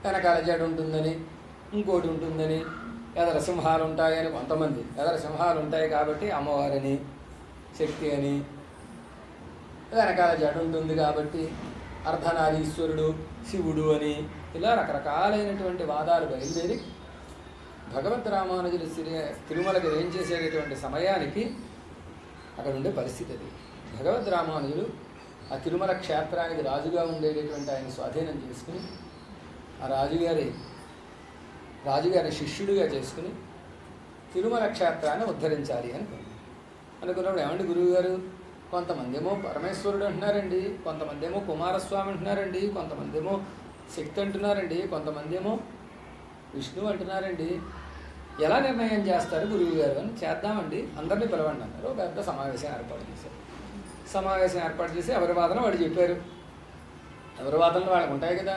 వెనకాల జడ ఉంటుందని, ఇంకోటి ఉంటుందని, ఎదర సింహాలు ఉంటాయని కొంతమంది, ఎదర సింహాలు ఉంటాయి కాబట్టి అమ్మవారిని శక్తి అని, వెనకాల జడ ఉంటుంది కాబట్టి అర్ధనారీశ్వరుడు శివుడు అని, ఇలా రకరకాలైనటువంటి వాదాలు బయలుదేరి భగవద్ రామానుజులు తిరుమలకి ఏం చేసేటటువంటి సమయానికి అక్కడ ఉండే పరిస్థితి అది. భగవద్ రామానుజులు ఆ తిరుమల క్షేత్రానికి రాజుగా ఉండేటటువంటి ఆయన స్వాధీనం చేసుకుని ఆ రాజుగారి శిష్యుడిగా చేసుకుని తిరుమల క్షేత్రాన్ని ఉద్ధరించాలి అనుకున్నప్పుడు ఏమండి గురువుగారు, కొంతమంది ఏమో పరమేశ్వరుడు అంటున్నారండి, కొంతమంది ఏమో కుమారస్వామి అంటున్నారండి, కొంతమంది ఏమో శక్తి అంటున్నారండి, కొంతమంది ఏమో విష్ణువు అంటున్నారండి, ఎలా నిర్ణయం చేస్తారు గురువుగారు అని. చేద్దామండి, అందరినీ పిలవండి అన్నారు. ఒక పెద్ద సమావేశం ఏర్పాటు చేశారు. సమావేశం ఏర్పాటు చేసి ఎవరి వాదన వాడు చెప్పారు. ఎవరి వాదనలు వాళ్ళకు ఉంటాయి కదా.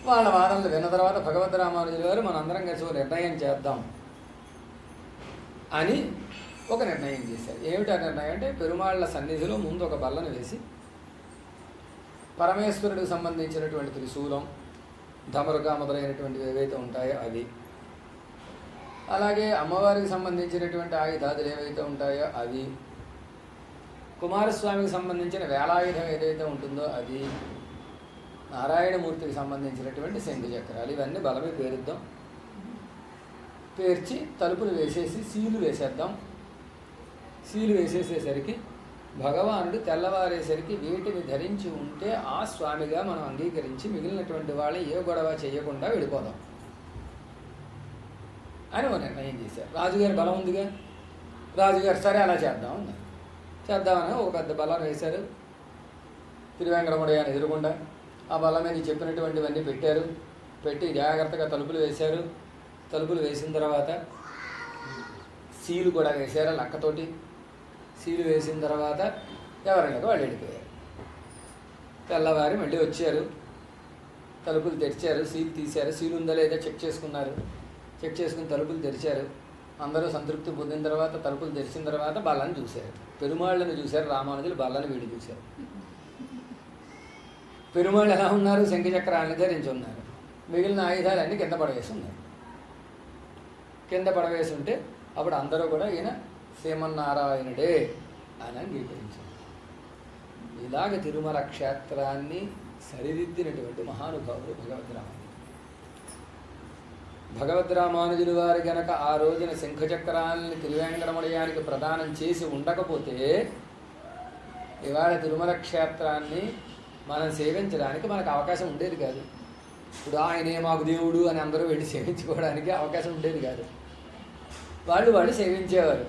వాళ్ళ వాదనలు విన్న తర్వాత భగవద్ రామానుజుల గారు మనందరం కలిసి ఒక నిర్ణయం చేద్దాం అని ఒక నిర్ణయం చేశారు. ఏమిటి ఆ నిర్ణయం అంటే, పెరుమాళ్ల సన్నిధిలో ముందు ఒక బల్లను వేసి పరమేశ్వరుడికి సంబంధించినటువంటి త్రిశూలం, ధమరుగా మొదలైనటువంటివి ఏవైతే ఉంటాయో అవి, అలాగే అమ్మవారికి సంబంధించినటువంటి ఆయుధాదులు ఏవైతే ఉంటాయో అవి, కుమారస్వామికి సంబంధించిన వేలాయుధం ఏదైతే ఉంటుందో అది, నారాయణమూర్తికి సంబంధించినటువంటి శంఖు చక్రాలు, ఇవన్నీ బలమే పేరుద్దాం. పేర్చి తలుపులు వేసేసి సీలు వేసేద్దాం. సీలు వేసేసేసరికి భగవానుడు తెల్లవారేసరికి వీటిని ధరించి ఉంటే ఆ స్వామిగా మనం అంగీకరించి మిగిలినటువంటి వాళ్ళు ఏ గొడవ చేయకుండా వెళ్ళిపోదాం అని ఒక నిర్ణయం చేశారు. రాజుగారి బలం ఉందిగా, రాజుగారు సరే అలా చేద్దామన్నారు. చేద్దామని ఒక పెద్ద బలం వేశారు. తిరువేంకటముడయ్యని ఎదురుకుండా ఆ బలం మీద చెప్పినటువంటివన్నీ పెట్టారు. పెట్టి జాగ్రత్తగా తలుపులు వేశారు. తలుపులు వేసిన తర్వాత సీలు కూడా వేశారు లక్కతోటి. సీలు వేసిన తర్వాత ఎవరైనా వాళ్ళు వెళ్ళిపోయారు. తెల్లవారి మళ్ళీ వచ్చారు, తలుపులు తెరిచారు, సీలు తీశారు. సీలు ఉందా లేదా చెక్ చేసుకున్నారు. చెక్ చేసుకుని తలుపులు తెరిచారు. అందరూ సంతృప్తి పొందిన తర్వాత తలుపులు తెరిచిన తర్వాత బల్లని చూశారు. పెరుమాళ్ళని చూశారు రామానుజులు, బల్లని వీడు చూశారు. పెరుమాళ్ళు ఎలా ఉన్నారు? శంఖచక్రాన్ని ధరించి ఉన్నారు. మిగిలిన ఆయుధాలన్నీ కింద పడవేసి ఉన్నారు. కింద పడవేసి ఉంటే అప్పుడు అందరూ కూడా ఈయన శ్రీమన్నారాయణుడే అని అంగీకరించారు. ఇలాగ తిరుమల క్షేత్రాన్ని సరిదిద్దినటువంటి మహానుభావుడు భగవద్ రామానుజులు వారి గనక ఆ రోజున శంఖచక్రాలని తిరువేంకటముడయానికి ప్రదానం చేసి ఉండకపోతే ఇవాళ తిరుమల క్షేత్రాన్ని మనం సేవించడానికి మనకు అవకాశం ఉండేది కాదు. ఇప్పుడు ఆయనే మాకు దేవుడు అని అందరూ వెళ్ళి సేవించుకోవడానికి అవకాశం ఉండేది కాదు. వాళ్ళు సేవించేవారు,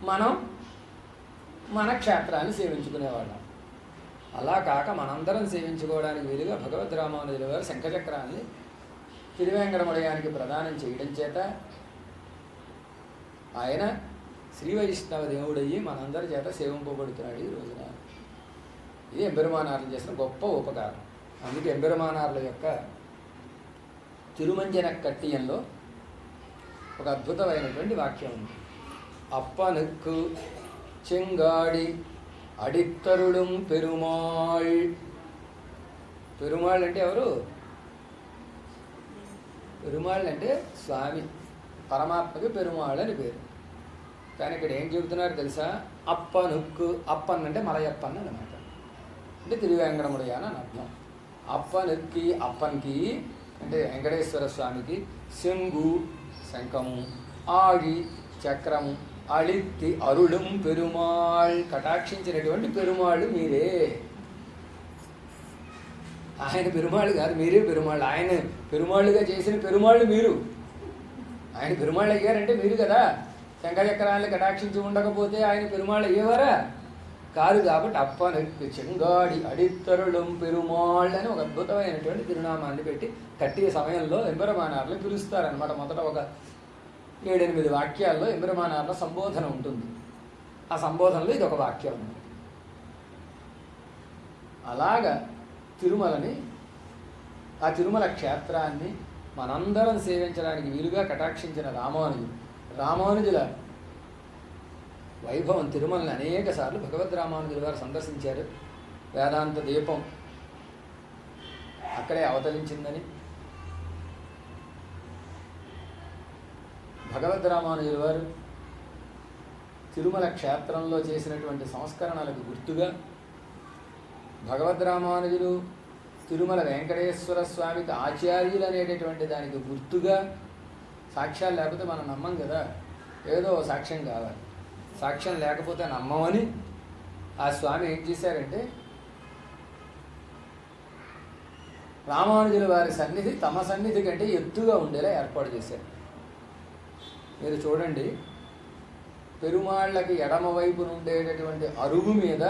మనం మన క్షేత్రాన్ని సేవించుకునేవాళ్ళం. అలా కాక మనందరం సేవించుకోవడానికి వీలుగా భగవద్ రామానుజుల వారు శంఖచక్రాన్ని తిరువేంకటముడయానికి ప్రదానం చేయడం చేత ఆయన శ్రీ వైష్ణవ దేవుడయ్యి మనందరి చేత సేవింపబడుతున్నాడు ఈ రోజున. ఇది ఎంబెరుమానార్లు చేసిన గొప్ప ఉపకారం. అందుకే ఎంబెరుమానార్ల యొక్క తిరుమంజన కట్టియంలో ఒక అద్భుతమైనటువంటి వాక్యం ఉంది. అప్పనుక్కు చెంగాడి అడిత్తరుడుం పెరుమాళ్. పెరుమాళ్ అంటే ఎవరు? పెరుమాళ్ అంటే స్వామి, పరమాత్మకి పెరుమాళ్ అని పేరు. కానీ ఇక్కడ ఏం చెబుతున్నారు తెలుసా? అప్పనుక్కు, అప్పన్ అంటే మలయప్పన్ అన్నమాట, అంటే తిరువేంకటముడయ్య అని అర్థం. అప్పనుక్కి, అప్పన్కి అంటే వెంకటేశ్వర స్వామికి, శంగు శంఖము, ఆగి చక్రము, అళిత్తి అరుళం పెరుమాళ్ కటాక్షించినటువంటి పెరుమాళ్ళు మీరే. ఆయన పెరుమాళ్ళు కాదు, మీరే పెరుమాళ్ళు. ఆయన పెరుమాళ్ళుగా చేసిన పెరుమాళ్ళు మీరు. ఆయన పెరుమాళ్ళు అయ్యారంటే మీరు కదా. శంఖచక్రాన్ని కటాక్షించి ఉండకపోతే ఆయన పెరుమాళ్ళు అయ్యేవారా? కాదు. కాబట్టి అప్పనక్కు చెంగాడి అడిత్తరుళం పెరుమాళ్ళు అని ఒక అద్భుతమైనటువంటి తిరునామాన్ని పెట్టి కట్టే సమయంలో ఎంబెరుమానార్లు పిలుస్తారనమాట. మొదట ఒక 7-8 వాక్యాల్లో ఎంబెరుమానార్ల సంబోధన ఉంటుంది. ఆ సంబోధనలో ఇది ఒక వాక్యం ఉంది. అలాగా తిరుమలని, ఆ తిరుమల క్షేత్రాన్ని మనందరం సేవించడానికి వీలుగా కటాక్షించిన రామానుజుల వైభవం తిరుమలని అనేక సార్లు భగవద్ రామానుజుల వారు సందర్శించారు. వేదాంత దీపం అక్కడే అవతరించిందని, భగవద్ రామానుజుల వారు తిరుమల క్షేత్రంలో చేసినటువంటి సంస్కరణలకు గుర్తుగా భగవద్ రామానుజులు తిరుమల వెంకటేశ్వర స్వామికి ఆచార్యులు అనేటటువంటి దానికి గుర్తుగా సాక్ష్యాలు లేకపోతే మనం నమ్మం కదా, ఏదో సాక్ష్యం కావాలి. సాక్ష్యం లేకపోతే నమ్మమని ఆ స్వామి ఏం చేశారంటే రామానుజుల వారి సన్నిధి తమ సన్నిధి కంటే ఎత్తుగా ఉండేలా ఏర్పాటు చేశారు. మీరు చూడండి, పెరుమాళ్ళకి ఎడమవైపున ఉండేటటువంటి అరుగు మీద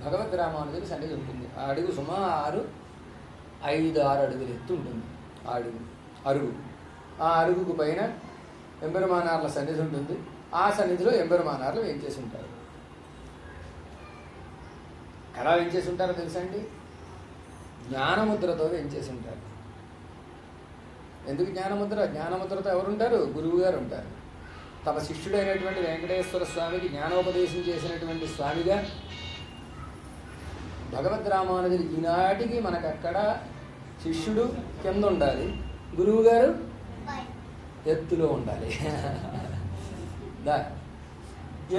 భగవద్ రామానుజుల సన్నిధి ఉంటుంది. ఆ అడుగు సుమారు 5-6 అడుగులు ఎత్తు ఉంటుంది. ఆ అరుగు ఆ అరుగుకు పైన ఎంబెరుమానార్ల సన్నిధి ఉంటుంది. ఆ సన్నిధిలో ఎంబెరుమానార్లు వేయించేసి ఉంటారు. ఎలా వేయించేసి ఉంటారో తెలుసా అండి? జ్ఞానముద్రతో వేయించేసి ఉంటారు. ఎందుకు జ్ఞానముద్ర? జ్ఞానముద్రతో ఎవరుంటారు? గురువు గారు ఉంటారు. తమ శిష్యుడైనటువంటి వెంకటేశ్వర స్వామికి జ్ఞానోపదేశం చేసినటువంటి స్వామిగా భగవద్ రామానుజులు ఈనాటికి మనకక్కడ శిష్యుడు కింద ఉండాలి, గురువు గారు ఎత్తులో ఉండాలి.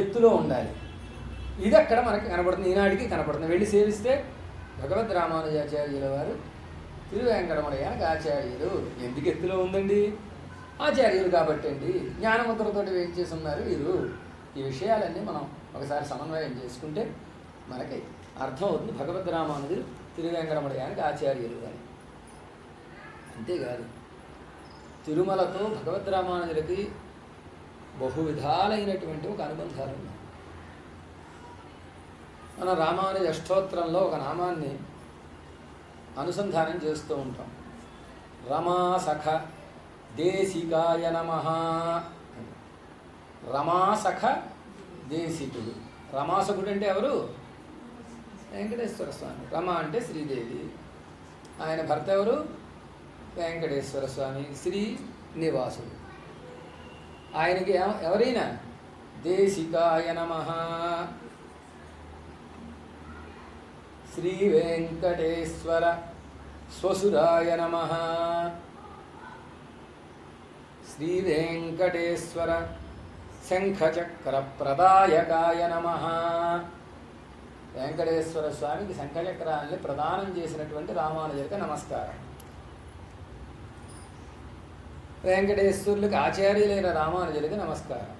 ఎత్తులో ఉండాలి. ఇది అక్కడ మనకి కనపడుతుంది, ఈనాటికి కనపడుతుంది. వెళ్ళి సేవిస్తే భగవద్ రామానుజాచార్యుల వారు తిరువేంకటముడయానికి ఆచార్యులు. ఎందుకు ఎత్తులో ఉందండి? ఆచార్యులు కాబట్టి అండి. జ్ఞానముద్రతోటి ఏం చేసి ఉన్నారు వీరు. ఈ విషయాలన్నీ మనం ఒకసారి సమన్వయం చేసుకుంటే మనకి అర్థం అవుతుంది. భగవద్ రామానుజులు తిరువేంకటముడయానికి ఆచార్యులు అని. అంతేకాదు, తిరుమలతో భగవద్ రామానుజులకి బహు విధాలైనటువంటి ఒక అనుబంధాలు ఉన్నాయి. మన రామానుజ అష్టోత్తరంలో ఒక నామాన్ని అనుసంధానం చేస్తూ ఉంటాం. రమాసఖ దేశికాయ నమః. రమాసఖ దేశికుడు. రమాసకుడు అంటే ఎవరు? వెంకటేశ్వర స్వామి. రమ అంటే శ్రీదేవి, ఆయన భర్త ఎవరు? వెంకటేశ్వర స్వామి. శ్రీనివాసుడు. ఆయనకి ఎవరైనా దేశికాయ నమః. శ్రీ వెంకటేశ్వర స్వసురాయ నమః. శ్రీ వెంకటేశ్వర శంఖచక్ర ప్రదాయకాయ నమః. వెంకటేశ్వర స్వామికి శంఖచక్రాన్ని ప్రదానం చేసినటువంటి రామానుజుడికి నమస్కారం. వెంకటేశ్వరులకు ఆచార్యులైన రామానుజుడికి నమస్కారం.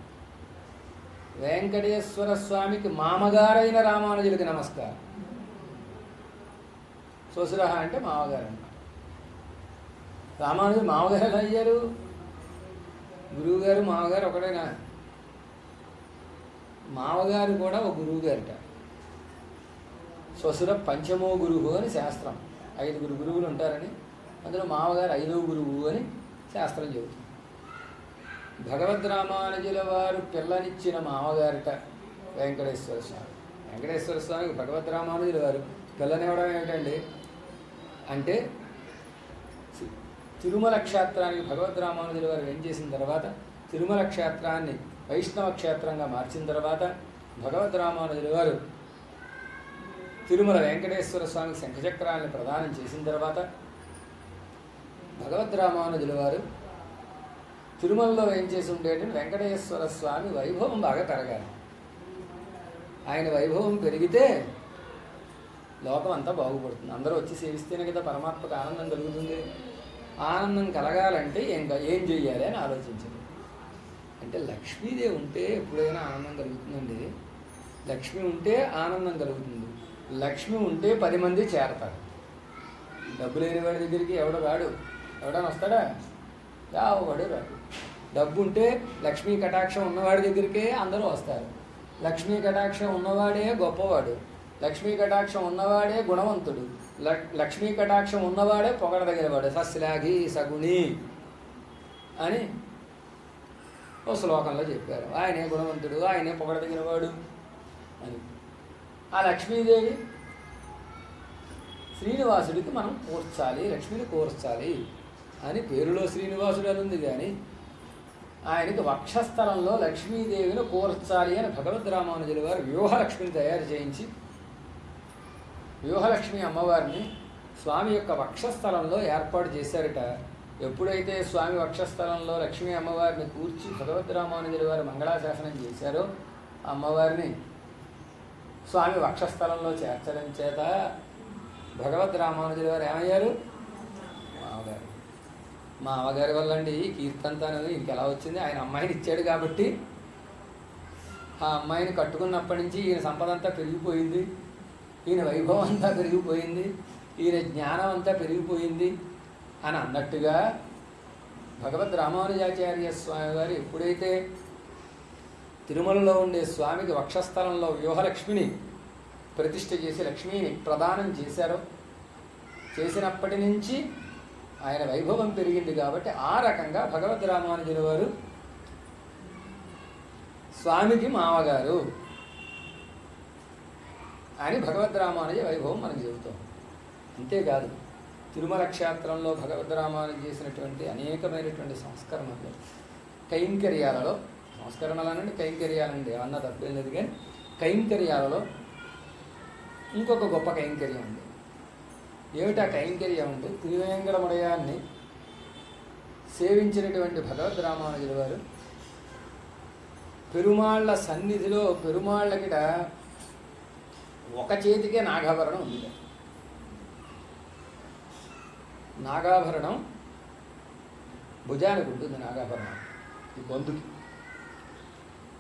వెంకటేశ్వర స్వామికి మామగారైన రామానుజుడికి నమస్కారం. స్వసురహ అంటే మామగారు అన్నమాట. రామానుజుడు మామగారు ఎలా అయ్యారు? గురువుగారు మామగారు ఒకడేనా? మామగారు కూడా ఒక గురువు గారిట. స్వసుర పంచమో గురువు అని శాస్త్రం. 5 గురువులు ఉంటారని, అందులో మామగారు 5వ గురువు అని శాస్త్రం చెబుతుంది. భగవద్ రామానుజుల వారు పిల్లనిచ్చిన మామగారిట వెంకటేశ్వర స్వామి. వెంకటేశ్వర స్వామికి భగవద్ రామానుజుల వారు పిల్లనివ్వడం ఏమిటండి అంటే, తిరుమల క్షేత్రానికి భగవద్ రామానుజుల వారు ఏం చేసిన తర్వాత, తిరుమల క్షేత్రాన్ని వైష్ణవ క్షేత్రంగా మార్చిన తర్వాత, భగవద్ రామానుజుల వారు తిరుమల వెంకటేశ్వర స్వామికి శంఖచక్రాన్ని ప్రదానం చేసిన తర్వాత, భగవద్ రామానుజుల వారు తిరుమలలో ఏం చేసి ఉండేటంటే వెంకటేశ్వర స్వామి వైభవం బాగా పెరగాలి. ఆయన వైభవం పెరిగితే లోకం అంతా బాగుపడుతుంది. అందరూ వచ్చి సేవిస్తేనే కదా పరమాత్మకు ఆనందం కలుగుతుంది. ఆనందం కలగాలంటే ఏం చెయ్యాలి అని ఆలోచించింది. అంటే లక్ష్మీదేవి ఉంటే ఎప్పుడైనా ఆనందం కలుగుతుందండి. లక్ష్మి ఉంటే ఆనందం కలుగుతుంది. లక్ష్మి ఉంటే 10 మంది చేరతారు. డబ్బు లేని వాడి దగ్గరికి ఎవడు రాడు. ఎవడని వస్తాడా? ఎవడు రాడు. డబ్బు ఉంటే లక్ష్మీ కటాక్షం ఉన్నవాడి దగ్గరికే అందరూ వస్తారు. లక్ష్మీ కటాక్షం ఉన్నవాడే గొప్పవాడు. లక్ష్మీ కటాక్షం ఉన్నవాడే గుణవంతుడు. లక్ష్మీ కటాక్షం ఉన్నవాడే పొగడదగినవాడు. సస్లాఘి సగుణి అని ఓ శ్లోకంలో చెప్పారు. ఆయనే గుణవంతుడు, ఆయనే పొగడదగినవాడు అని. ఆ లక్ష్మీదేవి శ్రీనివాసుడికి మనం కూర్చాలి, లక్ష్మిని కూర్చాలి అని పేరులో శ్రీనివాసుడు అని ఉంది. కానీ ఆయనకి వక్షస్థలంలో లక్ష్మీదేవిని కూర్చాలి అని భగవద్ రామానుజుల వారు వ్యూహలక్ష్మిని తయారు చేయించి, వ్యూహలక్ష్మి అమ్మవారిని స్వామి యొక్క వక్షస్థలంలో ఏర్పాటు చేశారట. ఎప్పుడైతే స్వామి వక్షస్థలంలో లక్ష్మీ అమ్మవారిని కూర్చి భగవద్ రామానుజుల వారు మంగళాశాసనం చేశారో, అమ్మవారిని స్వామి వక్షస్థలంలో చేర్చడం చేత భగవద్ రామానుజుల వారు ఏమయ్యారు? మామగారు. మా అమ్మగారి వల్ల అండి ఈ కీర్తంతా ఇంక ఎలా వచ్చింది? ఆయన అమ్మాయిని ఇచ్చాడు కాబట్టి ఆ అమ్మాయిని కట్టుకున్నప్పటి నుంచి ఈయన సంపద అంతా పెరిగిపోయింది, ఈయన వైభవం అంతా పెరిగిపోయింది, ఈయన జ్ఞానం అంతా పెరిగిపోయింది అని అన్నట్టుగా భగవద్ రామానుజాచార్య స్వామి వారు ఎప్పుడైతే తిరుమలలో ఉండే స్వామికి వక్షస్థలంలో వ్యూహలక్ష్మిని ప్రతిష్ఠ చేసి లక్ష్మిని ప్రదానం చేశారో, చేసినప్పటి నుంచి ఆయన వైభవం పెరిగింది. కాబట్టి ఆ రకంగా భగవద్ రామానుజుల వారు స్వామికి మామగారు అని భగవద్ రామానుజ వైభవం మనకు చెబుతాం. అంతేకాదు తిరుమల క్షేత్రంలో భగవద్ రామానుజు చేసినటువంటి అనేకమైనటువంటి సంస్కరణలు, కైంకర్యాలలో, సంస్కరణలనండి కైంకర్యాలండి అన్న తప్పేం లేదు, కానీ కైంకర్యాలలో ఇంకొక గొప్ప కైంకర్యం ఉంది. ఏమిటా కైంకర్యం అంటే తిరువేంకటముడయాన్ని సేవించినటువంటి భగవద్ రామానుజుల వారు పెరుమాళ్ల సన్నిధిలో పెరుమాళ్ళకిట ఒక చేతికే నాగాభరణం ఉంది. నాగాభరణం భుజానికి ఉంటుంది, నాగాభరణం ఈ గొంతుకి.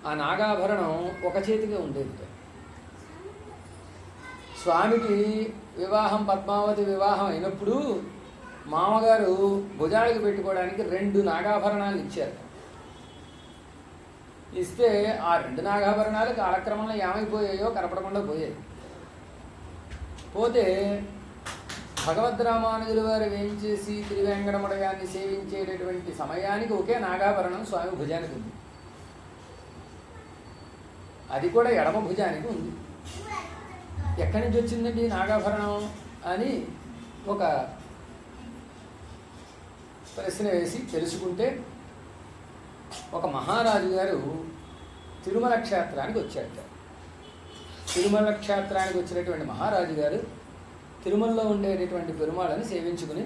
ఆ నాగాభరణం ఒక చేతికే ఉండేది. స్వామికి వివాహం, పద్మావతి వివాహం అయినప్పుడు మామగారు భుజాలకు పెట్టుకోవడానికి 2 నాగాభరణాలు ఇచ్చారు. ఇస్తే ఆ 2 నాగాభరణాలు కాలక్రమంలో ఏమైపోయాయో కనపడకుండా పోయాయి. పోతే భగవద్ రామానుజుల వారు వేయించేసి తిరువేంకటముడయాన్ని సేవించేటటువంటి సమయానికి ఒకే నాగాభరణం స్వామి భుజానికి ఉంది. అది కూడా ఎడమ భుజానికి ఉంది. ఎక్కడి నుంచి వచ్చిందండి నాగాభరణం అని ఒక ప్రశ్న వేసి తెలుసుకుంటే, ఒక మహారాజు గారు తిరుమల క్షేత్రానికి వచ్చాట. తిరుమల క్షేత్రానికి వచ్చినటువంటి మహారాజు గారు తిరుమలలో ఉండేటటువంటి పెరుమాళ్ళని సేవించుకుని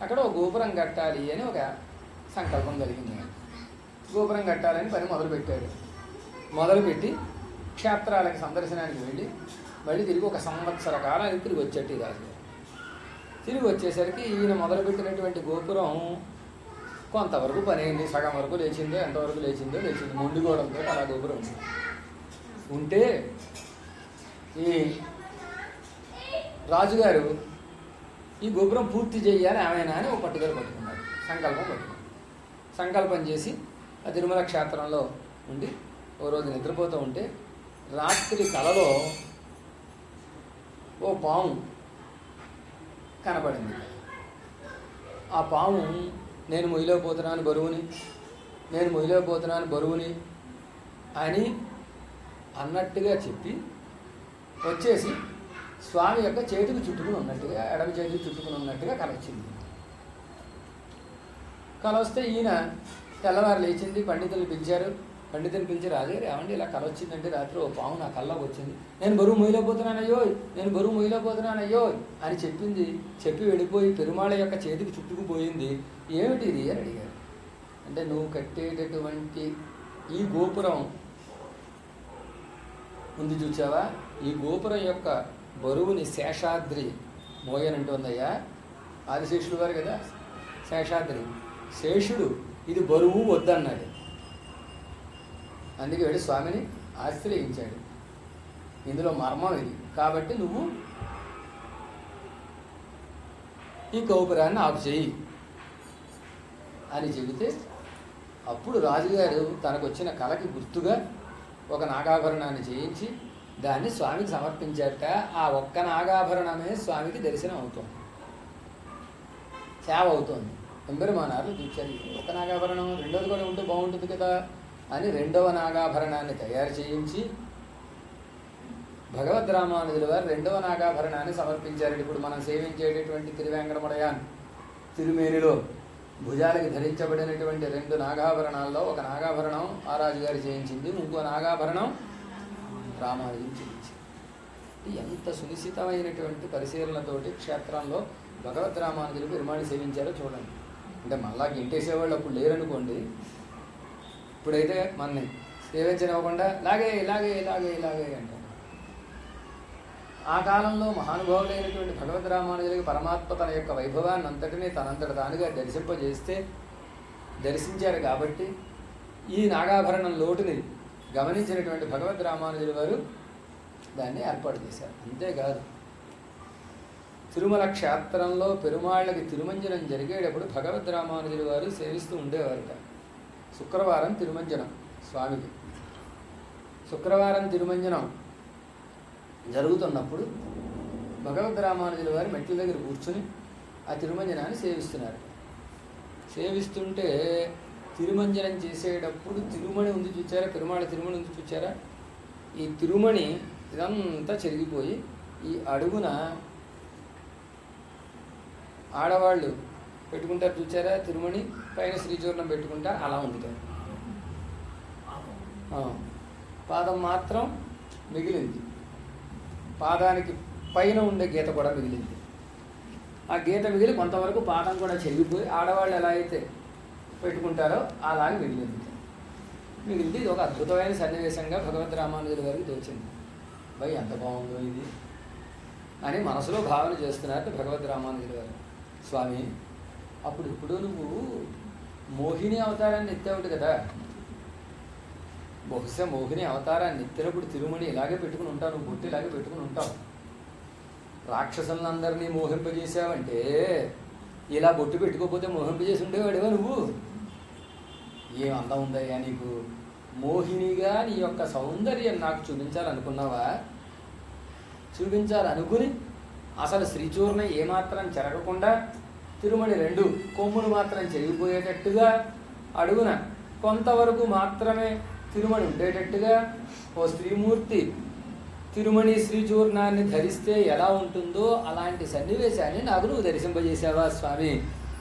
అక్కడ ఒక గోపురం కట్టాలి అని ఒక సంకల్పం కలిగింది. గోపురం కట్టాలని పని మొదలుపెట్టాడు. మొదలుపెట్టి క్షేత్రాలకి సందర్శనానికి వెళ్ళి మళ్ళీ తిరిగి 1 సంవత్సర కాలానికి తిరిగి వచ్చేట్టు రాజు. తిరిగి వచ్చేసరికి ఈయన మొదలుపెట్టినటువంటి గోపురం కొంతవరకు పని అయింది, సగం వరకు లేచిందో, ఎంతవరకు లేచింది. మొండిగోడంతో అలా గోపురం ఉంటే ఈ రాజుగారు ఈ గోపురం పూర్తి చేయాలి ఆమెనా అని ఒక పట్టుదల పట్టుకున్నాడు, సంకల్పం పట్టుకున్నాడు. సంకల్పం చేసి ఆ తిరుమల క్షేత్రంలో ఉండి ఓ రోజు నిద్రపోతూ ఉంటే రాత్రి కలలో ఓ పాము కనపడింది. ఆ పాము నేను మొయ్యలేకపోతున్నాను బరువుని అని అన్నట్టుగా చెప్పి వచ్చేసి స్వామి యొక్క చేతికి చుట్టుకుని ఉన్నట్టుగా, ఎడమ చేతికి చుట్టుకుని ఉన్నట్టుగా కల వచ్చింది. కల వస్తే ఈయన తెల్లవారు లేచింది, పండితులు పిలిచారు. పండితులు పిలిచి రాజుగారు ఏమండి ఇలా కల వచ్చిందంటే రాత్రి ఓ పాము నా కల్లోకి వచ్చింది, నేను బరువు మొయ్యలేకపోతున్నానయ్యో అని చెప్పింది. చెప్పి వెళ్ళిపోయి పెరుమాళ యొక్క చేతికి చుట్టుకుపోయింది. ఏమిటి ఇది అని అడిగారు. అంటే నువ్వు కట్టేటటువంటి ఈ గోపురం ఉంది చూచావా, ఈ గోపురం యొక్క బరువుని శేషాద్రి మోయనంటుందయ్యా. ఆదిశేషుడు వారు కదా శేషాద్రి, శేషుడు ఇది బరువు వద్దన్నాడు. అందుకే వెళ్ళి స్వామిని ఆశ్రయించాడు. ఇందులో మర్మం ఇది. కాబట్టి నువ్వు ఈ గోపురాన్ని ఆపు చేయి అని చెబితే అప్పుడు రాజుగారు తనకు వచ్చిన కళకి గుర్తుగా ఒక నాగాభరణాన్ని చేయించి దాన్ని స్వామికి సమర్పించాట. ఆ ఒక్క నాగాభరణమే స్వామికి దర్శనం అవుతుంది, సేవ అవుతుంది. ఎంబెరుమానార్లు చూచారు, ఒక నాగాభరణం రెండోది కూడా ఉంటే బాగుంటుంది కదా అని 2వ నాగాభరణాన్ని తయారు చేయించి భగవద్ రామానుజుల వారు 2వ నాగాభరణాన్ని సమర్పించారు. ఇప్పుడు మనం సేవించేటటువంటి తిరువేంకటముడయాన్ తిరుమేనిలో భుజాలకి ధరించబడినటువంటి 2 నాగాభరణాల్లో ఒక నాగాభరణం ఆ రాజుగారు చేయించింది, ఇంకో నాగాభరణం రామానుజులు చేయించింది. ఎంత సునిశ్చితమైనటువంటి పరిశీలనతోటి క్షేత్రంలో భగవద్ రామానుజులు పెరుమాళి సేవించారో చూడండి. అంటే మళ్ళా గింటేసేవాళ్ళు అప్పుడు లేరనుకోండి, ఇప్పుడైతే మనని సేవించనివ్వకుండా లాగే అంటారు. ఆ కాలంలో మహానుభావులైనటువంటి భగవద్ రామానుజులకి పరమాత్మ తన యొక్క వైభవాన్ని అంతటినీ తనంతట తానుగా దర్శించారు కాబట్టి ఈ నాగాభరణం లోటుని గమనించినటువంటి భగవద్ రామానుజుల వారు దాన్ని ఏర్పాటు చేశారు. అంతేకాదు తిరుమల క్షేత్రంలో పెరుమాళ్ళకి తిరుమంజనం జరిగేటప్పుడు భగవద్ రామానుజుల వారు సేవిస్తూ ఉండేవారట. శుక్రవారం తిరుమంజనం స్వామికి. శుక్రవారం తిరుమంజనం జరుగుతున్నప్పుడు భగవద్ రామానుజుల వారి మెట్ల దగ్గర కూర్చుని ఆ తిరుమంజనాన్ని సేవిస్తున్నారు. సేవిస్తుంటే తిరుమంజనం చేసేటప్పుడు తిరుమణి ఉంది చూచారా, పెరుమాళ తిరుమణి ఉంది చూచారా, ఈ తిరుమణి ఇదంతా చెరిగిపోయి ఈ అడుగున ఆడవాళ్ళు పెట్టుకుంటారు చూచారా తిరుమణి, పైన శ్రీచూర్ణం పెట్టుకుంటారు, అలా ఉంది. పాదం మాత్రం మిగిలింది, పాదానికి పైన ఉండే గీత కూడా మిగిలింది. ఆ గీత మిగిలి కొంతవరకు పాదం కూడా చెరిగిపోయి ఆడవాళ్ళు ఎలా అయితే పెట్టుకుంటారో అలాగే మిగిలింది. ఇది ఒక అద్భుతమైన సన్నివేశంగా భగవద్ రామానుజుల వారికి తోచింది. భయ్ ఎంత బాగుందో ఇది అని మనసులో భావన చేస్తున్నారు భగవద్ రామానుజుల వారు. స్వామి, ఇప్పుడు నువ్వు మోహిని అవతారాన్ని ఎత్తావుడు కదా, బహుశా మోహిని అవతారాన్ని ఎత్తినప్పుడు తిరుమణి ఇలాగే పెట్టుకుని ఉంటావు, నువ్వు బొట్టి ఇలాగే పెట్టుకుని ఉంటావు. రాక్షసులందరినీ మోహింపజేసావంటే ఇలా బొట్టు పెట్టుకోకపోతే మోహింపజేసి ఉండేవాడివా నువ్వు? ఏం అందం ఉందయ్యా నీకు, మోహినిగా నీ యొక్క సౌందర్యం నాకు చూపించాలనుకున్నావా? చూపించాలనుకుని అసలు శ్రీచూర్ణం ఏమాత్రం చెరగకుండా తిరుమణి 2 కొమ్ములు మాత్రం చెరిగిపోయేటట్టుగా అడుగున కొంతవరకు మాత్రమే తిరుమణి ఉండేటట్టుగా ఓ స్త్రీమూర్తి తిరుమణి శ్రీచూర్ణాన్ని ధరిస్తే ఎలా ఉంటుందో అలాంటి సన్నివేశాన్ని నాకు నువ్వు దర్శింపజేసావా స్వామి?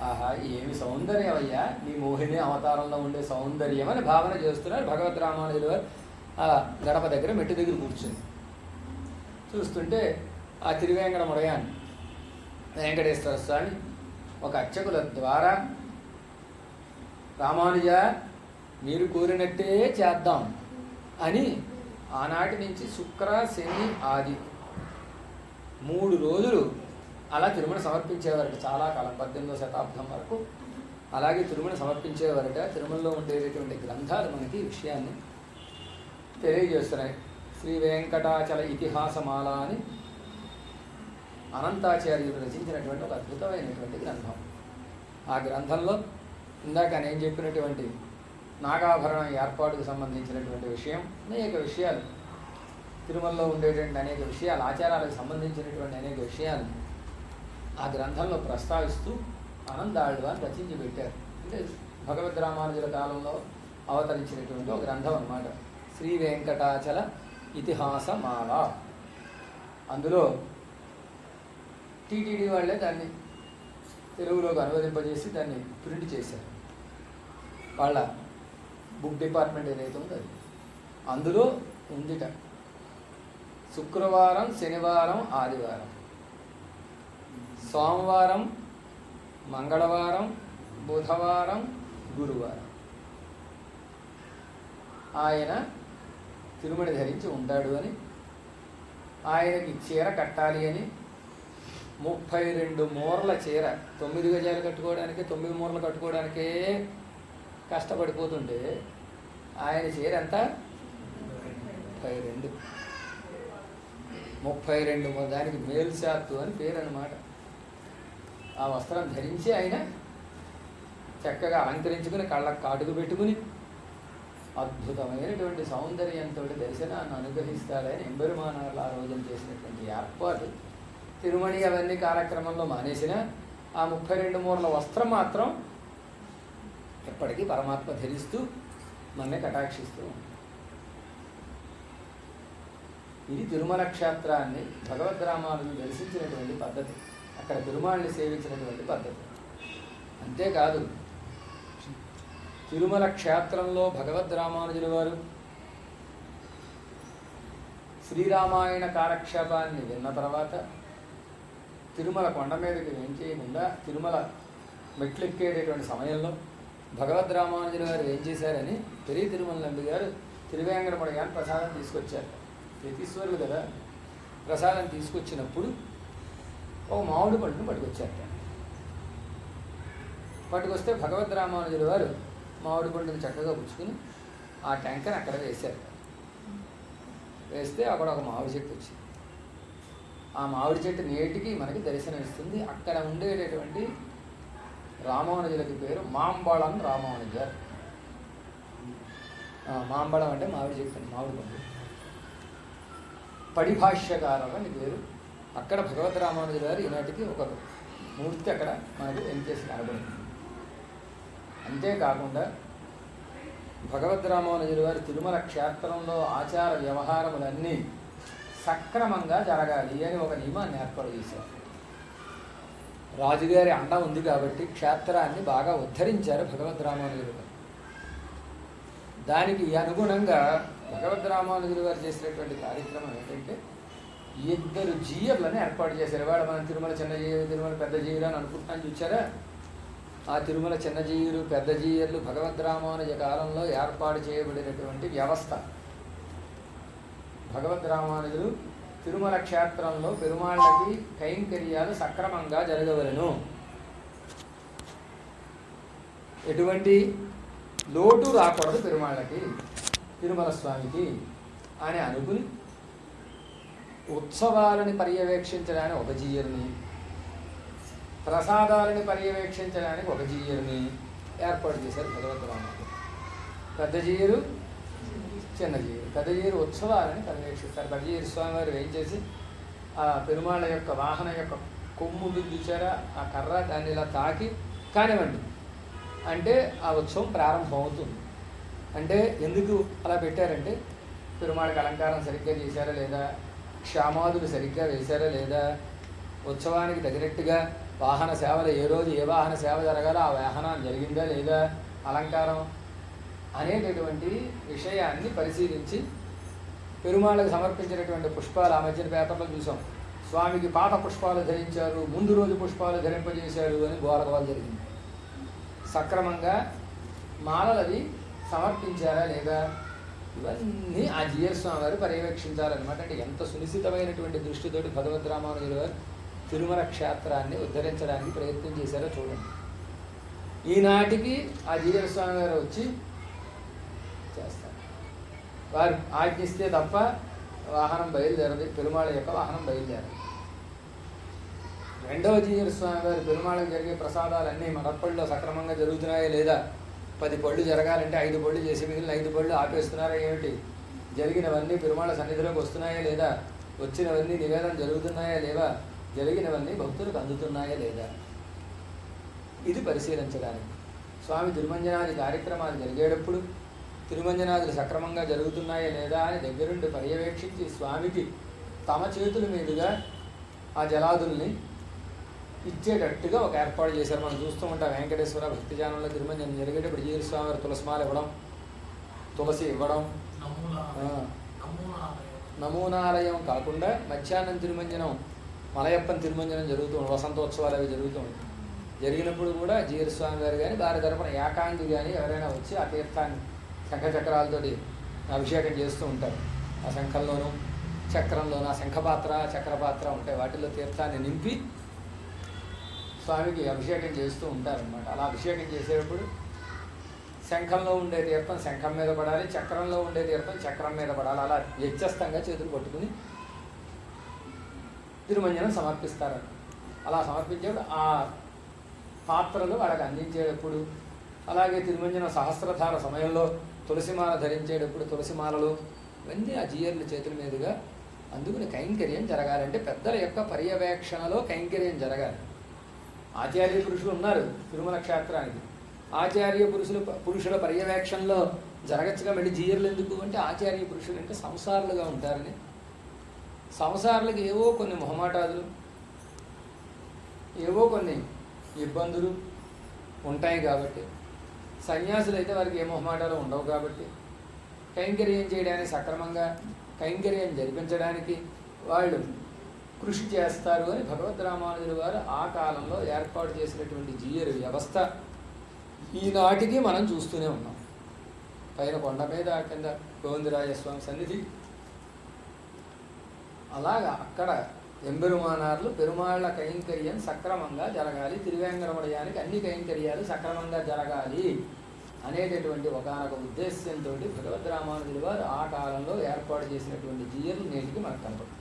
ఆహా, ఏమి సౌందర్యం అయ్యా నీ మోహిని అవతారంలో ఉండే సౌందర్యం అని భావన చేస్తున్నారు భగవద్ రామానుజుల వారు. ఆ గడప దగ్గర మెట్టు దగ్గర కూర్చుని చూస్తుంటే ఆ తిరువేంకటముడయాన్ వెంకటేశ్వర స్వామి ఒక అర్చకుల ద్వారా రామానుజ మీరు కోరినట్టే చేద్దాం అని ఆనాటి నుంచి శుక్ర శని ఆది 3 రోజులు అలా తిరుమల సమర్పించేవారట. చాలా కాలం 18వ శతాబ్దం వరకు అలాగే తిరుమల సమర్పించేవారట. తిరుమలలో ఉండేటటువంటి గ్రంథాలు మనకి ఈ విషయాన్ని తెలియజేస్తున్నాయి. శ్రీ వెంకటాచల ఇతిహాసమాల అని అనంతాచార్యులు రచించినటువంటి ఒక అద్భుతమైనటువంటి గ్రంథం. ఆ గ్రంథంలో ఇందాక నేను చెప్పినటువంటి నాగాభరణం ఏర్పాటుకు సంబంధించినటువంటి విషయం, అనేక విషయాలు తిరుమలలో ఉండేటువంటి అనేక విషయాలు, ఆచారాలకు సంబంధించినటువంటి అనేక విషయాలు ఆ గ్రంథంలో ప్రస్తావిస్తూ ఆనందాళ్వాన్ రచించి పెట్టారు. అంటే భగవద్ రామానుజుల కాలంలో అవతరించినటువంటి ఒక గ్రంథం అన్నమాట. శ్రీ వెంకటాచల ఇతిహాసమాల. అందులో టీటీడీ వాళ్ళే దాన్ని తెలుగులోకి అనువదింపజేసి దాన్ని ప్రింట్ చేశారు. వాళ్ళ బుక్ డిపార్ట్మెంట్ ఏదైతే ఉందో అది అందులో ఉందిట. శుక్రవారం, శనివారం, ఆదివారం, సోమవారం, మంగళవారం, బుధవారం, గురువారం ఆయన తిరుమణి ధరించి ఉంటాడు అని, ఆయనకి చీర కట్టాలి అని 32 మూరల చీర, 9 గజాలు కట్టుకోవడానికి 9 మూరలు కట్టుకోవడానికే కష్టపడిపోతుంటే ఆయన చీర ఎంత 32 దానికి మేల్శాత్తు అని పేరు అన్నమాట. ఆ వస్త్రం ధరించి ఆయన చక్కగా అలంకరించుకుని కళ్ళకు కాటుకు పెట్టుకుని అద్భుతమైనటువంటి సౌందర్యంతో దర్శనాన్ని అనుగ్రహిస్తాడని ఎంబెరుమానార్లు ఆ రోజున చేసినటువంటి ఏర్పాటు. తిరుమణి అవన్నీ కార్యక్రమంలో మానేసిన ఆ 32 మూరల వస్త్రం మాత్రం ఎప్పటికీ పరమాత్మ ధరిస్తూ మనల్ని కటాక్షిస్తూ. ఇది తిరుమల క్షేత్రాన్ని భగవద్ రామానుజులు దర్శించినటువంటి పద్ధతి, అక్కడ తిరుమలని సేవించినటువంటి పద్ధతి. అంతేకాదు తిరుమల క్షేత్రంలో భగవద్ రామానుజుల వారు శ్రీరామాయణ కాలక్షేపాన్ని విన్న తర్వాత తిరుమల కొండ మీదకి వేంచేయకుండా తిరుమల మెట్లెక్కేటటువంటి సమయంలో భగవద్ రామానుజుల గారు ఏం చేశారని పెరిగి తిరుమల నంబి గారు తిరువేంకటముడయాన్ ప్రసాదం తీసుకొచ్చారు. యతీశ్వరులు కదా, ప్రసాదం తీసుకొచ్చినప్పుడు ఒక మామిడి పండును పట్టుకొచ్చారట. పట్టుకొస్తే భగవద్ రామానుజుల వారు మామిడి పండును చక్కగా పుచ్చుకుని ఆ ట్యాంకర్ అక్కడ వేశారు. వేస్తే అక్కడ ఒక మామిడి చెట్టు వచ్చింది. ఆ మామిడి చెట్టు నేటికి మనకి దర్శనం ఇస్తుంది. అక్కడ ఉండేటటువంటి రామానుజులకి పేరు మాంబళం రామానుజర్. మాంబళం అంటే మామిడి చెట్టు, మామిడి పండు. పడిభాష్యకారం అని పేరు. అక్కడ భగవద్ రామానుజుల గారు ఈనాటికి ఒక మూర్తి అక్కడ మనకు ఎంకేసి కనబడింది. అంతేకాకుండా భగవద్ రామానుజుల వారి తిరుమల క్షేత్రంలో ఆచార వ్యవహారములన్నీ సక్రమంగా జరగాలి అని ఒక నియమాన్ని ఏర్పాటు చేశారు. రాజుగారి అండ ఉంది కాబట్టి క్షేత్రాన్ని బాగా ఉద్ధరించారు భగవద్ రామానుజులు గారు. దానికి అనుగుణంగా భగవద్ రామానుజులు గారు చేసినటువంటి కార్యక్రమం ఏంటంటే 2 జీయర్లను ఏర్పాటు చేశారు. ఇవాళ మనం తిరుమల చిన్న జీయరు, తిరుమల పెద్ద జీయరు అని అనుకుంటున్నాను, చూచారా? ఆ తిరుమల చిన్న జీయరు, పెద్ద జీయర్లు భగవద్ రామానుజ కాలంలో ఏర్పాటు చేయబడినటువంటి వ్యవస్థ. భగవద్ రామానుజులు తిరుమల క్షేత్రంలో పెరుమాళ్ళకి కైంకర్యాలు సక్రమంగా జరగవలెను, ఎటువంటి లోటు రాకూడదు పెరుమాళ్ళకి, తిరుమల స్వామికి అని అనుకుని ఉత్సవాలని పర్యవేక్షించడానికి ఒక జీయర్ని, ప్రసాదాలని పర్యవేక్షించడానికి ఒక జీయర్ని ఏర్పాటు చేశారు భగవద్ రామానుజులు. పెద్ద జీయరు, చిన్న జీయరు. పెద్ద జీయరు ఉత్సవాలని పర్యవేక్షిస్తారు. పెద్ద జీయరు స్వామివారు ఏం చేసి ఆ పెరుమాళ్ళ యొక్క వాహన యొక్క కొమ్ము చూచారా, ఆ కర్ర దాన్ని ఇలా తాకి కానివ్వండి అంటే ఆ ఉత్సవం ప్రారంభం అవుతుంది. అంటే ఎందుకు అలా పెట్టారంటే పెరుమాళ్ళకి అలంకారం సరిగ్గా చేశారా లేదా, క్షామాదులు సరిగ్గా వేశారా లేదా, ఉత్సవానికి తగినట్టుగా వాహన సేవలు ఏ రోజు ఏ వాహన సేవ జరగాలో ఆ వాహనం జరిగిందా లేదా, అలంకారం అనేటటువంటి విషయాన్ని పరిశీలించి పెరుమాళ్ళకి సమర్పించినటువంటి పుష్పాలు, ఆ మధ్యన పేపర్లో చూసాం, స్వామికి పాత పుష్పాలు ధరించారు, ముందు రోజు పుష్పాలు ధరింపజేశారు అని గోరగోలు జరిగింది. సక్రమంగా మాలలది సమర్పించారా లేదా, ఇవన్నీ ఆ జీయర్ స్వామి వారు పర్యవేక్షించాలన్నమాట. అంటే ఎంత సునిశ్చితమైనటువంటి దృష్టితోటి భగవద్ రామానుజుల వారు తిరుమల క్షేత్రాన్ని ఉద్ధరించడానికి ప్రయత్నం చేశారో చూడండి. ఈనాటికి ఆ జీయర్ స్వామి వారు వచ్చి చేస్తారు. వారు ఆజ్ఞిస్తే తప్ప వాహనం బయలుదేరదు, పెరుమాళ యొక్క వాహనం బయలుదేరదు. రెండవ జీయర్ స్వామి వారి పెరుమాళకు జరిగే ప్రసాదాలన్నీ మరప్పళ్ళలో సక్రమంగా జరుగుతున్నాయా లేదా, 10 పళ్ళు జరగాలంటే 5 పళ్ళు చేసి మిగిలిన 5 పళ్ళు ఆపేస్తున్నారా ఏమిటి, జరిగినవన్నీ పెరుమాళ సన్నిధిలోకి వస్తున్నాయా లేదా, వచ్చినవన్నీ నివేదన జరుగుతున్నాయా లేవా, జరిగినవన్నీ భక్తులకు అందుతున్నాయా లేదా, ఇది పరిశీలించడానికి. స్వామి తిరుమంజనాది కార్యక్రమాలు జరిగేటప్పుడు తిరుమంజనాదులు సక్రమంగా జరుగుతున్నాయా లేదా అని దగ్గరుండి పర్యవేక్షించి స్వామికి తమ చేతుల మీదుగా ఆ జలాదుల్ని ఇచ్చేటట్టుగా ఒక ఏర్పాటు చేశారు. మనం చూస్తూ ఉంటాం వెంకటేశ్వర భక్తిజానంలో తిరుమంజనం జరిగేటప్పుడు జీయర్ స్వామి వారు తులసిమాల ఇవ్వడం, తులసి ఇవ్వడం, నమూనాలయం కాకుండా మధ్యాహ్నం తిరుమంజనం, మలయప్పన్ తిరుమంజనం జరుగుతూ ఉంటుంది, వసంతోత్సవాలు అవి జరుగుతూ ఉంటాయి. జరిగినప్పుడు కూడా జీయర్ స్వామి గారు కానీ వారి తరపున ఏకాంగి కానీ ఎవరైనా వచ్చి ఆ తీర్థాన్ని శంఖచక్రాలతోటి అభిషేకం చేస్తూ ఉంటారు. ఆ శంఖంలోనూ చక్రంలోనూ ఆ శంఖపాత్ర చక్రపాత్ర ఉంటాయి, వాటిలో తీర్థాన్ని నింపి స్వామికి అభిషేకం చేస్తూ ఉంటారనమాట. అలా అభిషేకం చేసేటప్పుడు శంఖంలో ఉండే తీర్థం శంఖం మీద పడాలి, చక్రంలో ఉండే తీర్థం చక్రం మీద పడాలి. అలా వ్యత్యస్తంగా చేతులు పట్టుకుని తిరుమంజనం సమర్పిస్తారు. అలా సమర్పించేప్పుడు ఆ పాత్రలు వాళ్ళకి అందించేటప్పుడు, అలాగే తిరుమంజనం సహస్రధార సమయంలో తులసిమాల ధరించేటప్పుడు తులసిమాలలు ఇవన్నీ ఆ జీయర్ల చేతుల మీదుగా అందుకుని కైంకర్యం జరగాలంటే పెద్దల యొక్క పర్యవేక్షణలో కైంకర్యం జరగాలి. ఆచార్య పురుషులు ఉన్నారు తిరుమల క్షేత్రానికి, ఆచార్య పురుషుల పర్యవేక్షణలో జరగచ్చుగా. మళ్ళీ జీయర్లు ఎందుకు అంటే ఆచార్య పురుషులు అంటే సంసారులుగా ఉంటారని, సంసారులకు ఏవో కొన్ని మొహమాటాదులు, ఏవో కొన్ని ఇబ్బందులు ఉంటాయి కాబట్టి, సన్యాసులు అయితే వారికి ఏ మొహమాటాలు ఉండవు కాబట్టి కైంకర్యం చేయడానికి సక్రమంగా కైంకర్యం జరిపించడానికి వాళ్ళు కృషి చేస్తారు అని భగవద్ రామానుజుల వారు ఆ కాలంలో ఏర్పాటు చేసినటువంటి జీయర్ వ్యవస్థ ఈనాటికి మనం చూస్తూనే ఉన్నాం. పైన కొండ మీద కింద గోవిందరాజస్వామి సన్నిధి, అలాగా అక్కడ ఎంబెరుమానార్లు పెరుమాళ్ల కైంకర్యం సక్రమంగా జరగాలి, తిరువేంకటముడయానికి అన్ని కైంకర్యాలు సక్రమంగా జరగాలి అనేటటువంటి ఒకనొక ఉద్దేశ్యంతో భగవద్ రామానుజుల వారు ఆ కాలంలో ఏర్పాటు చేసినటువంటి జీయలు నేటికి మనకు కనపడుతుంది.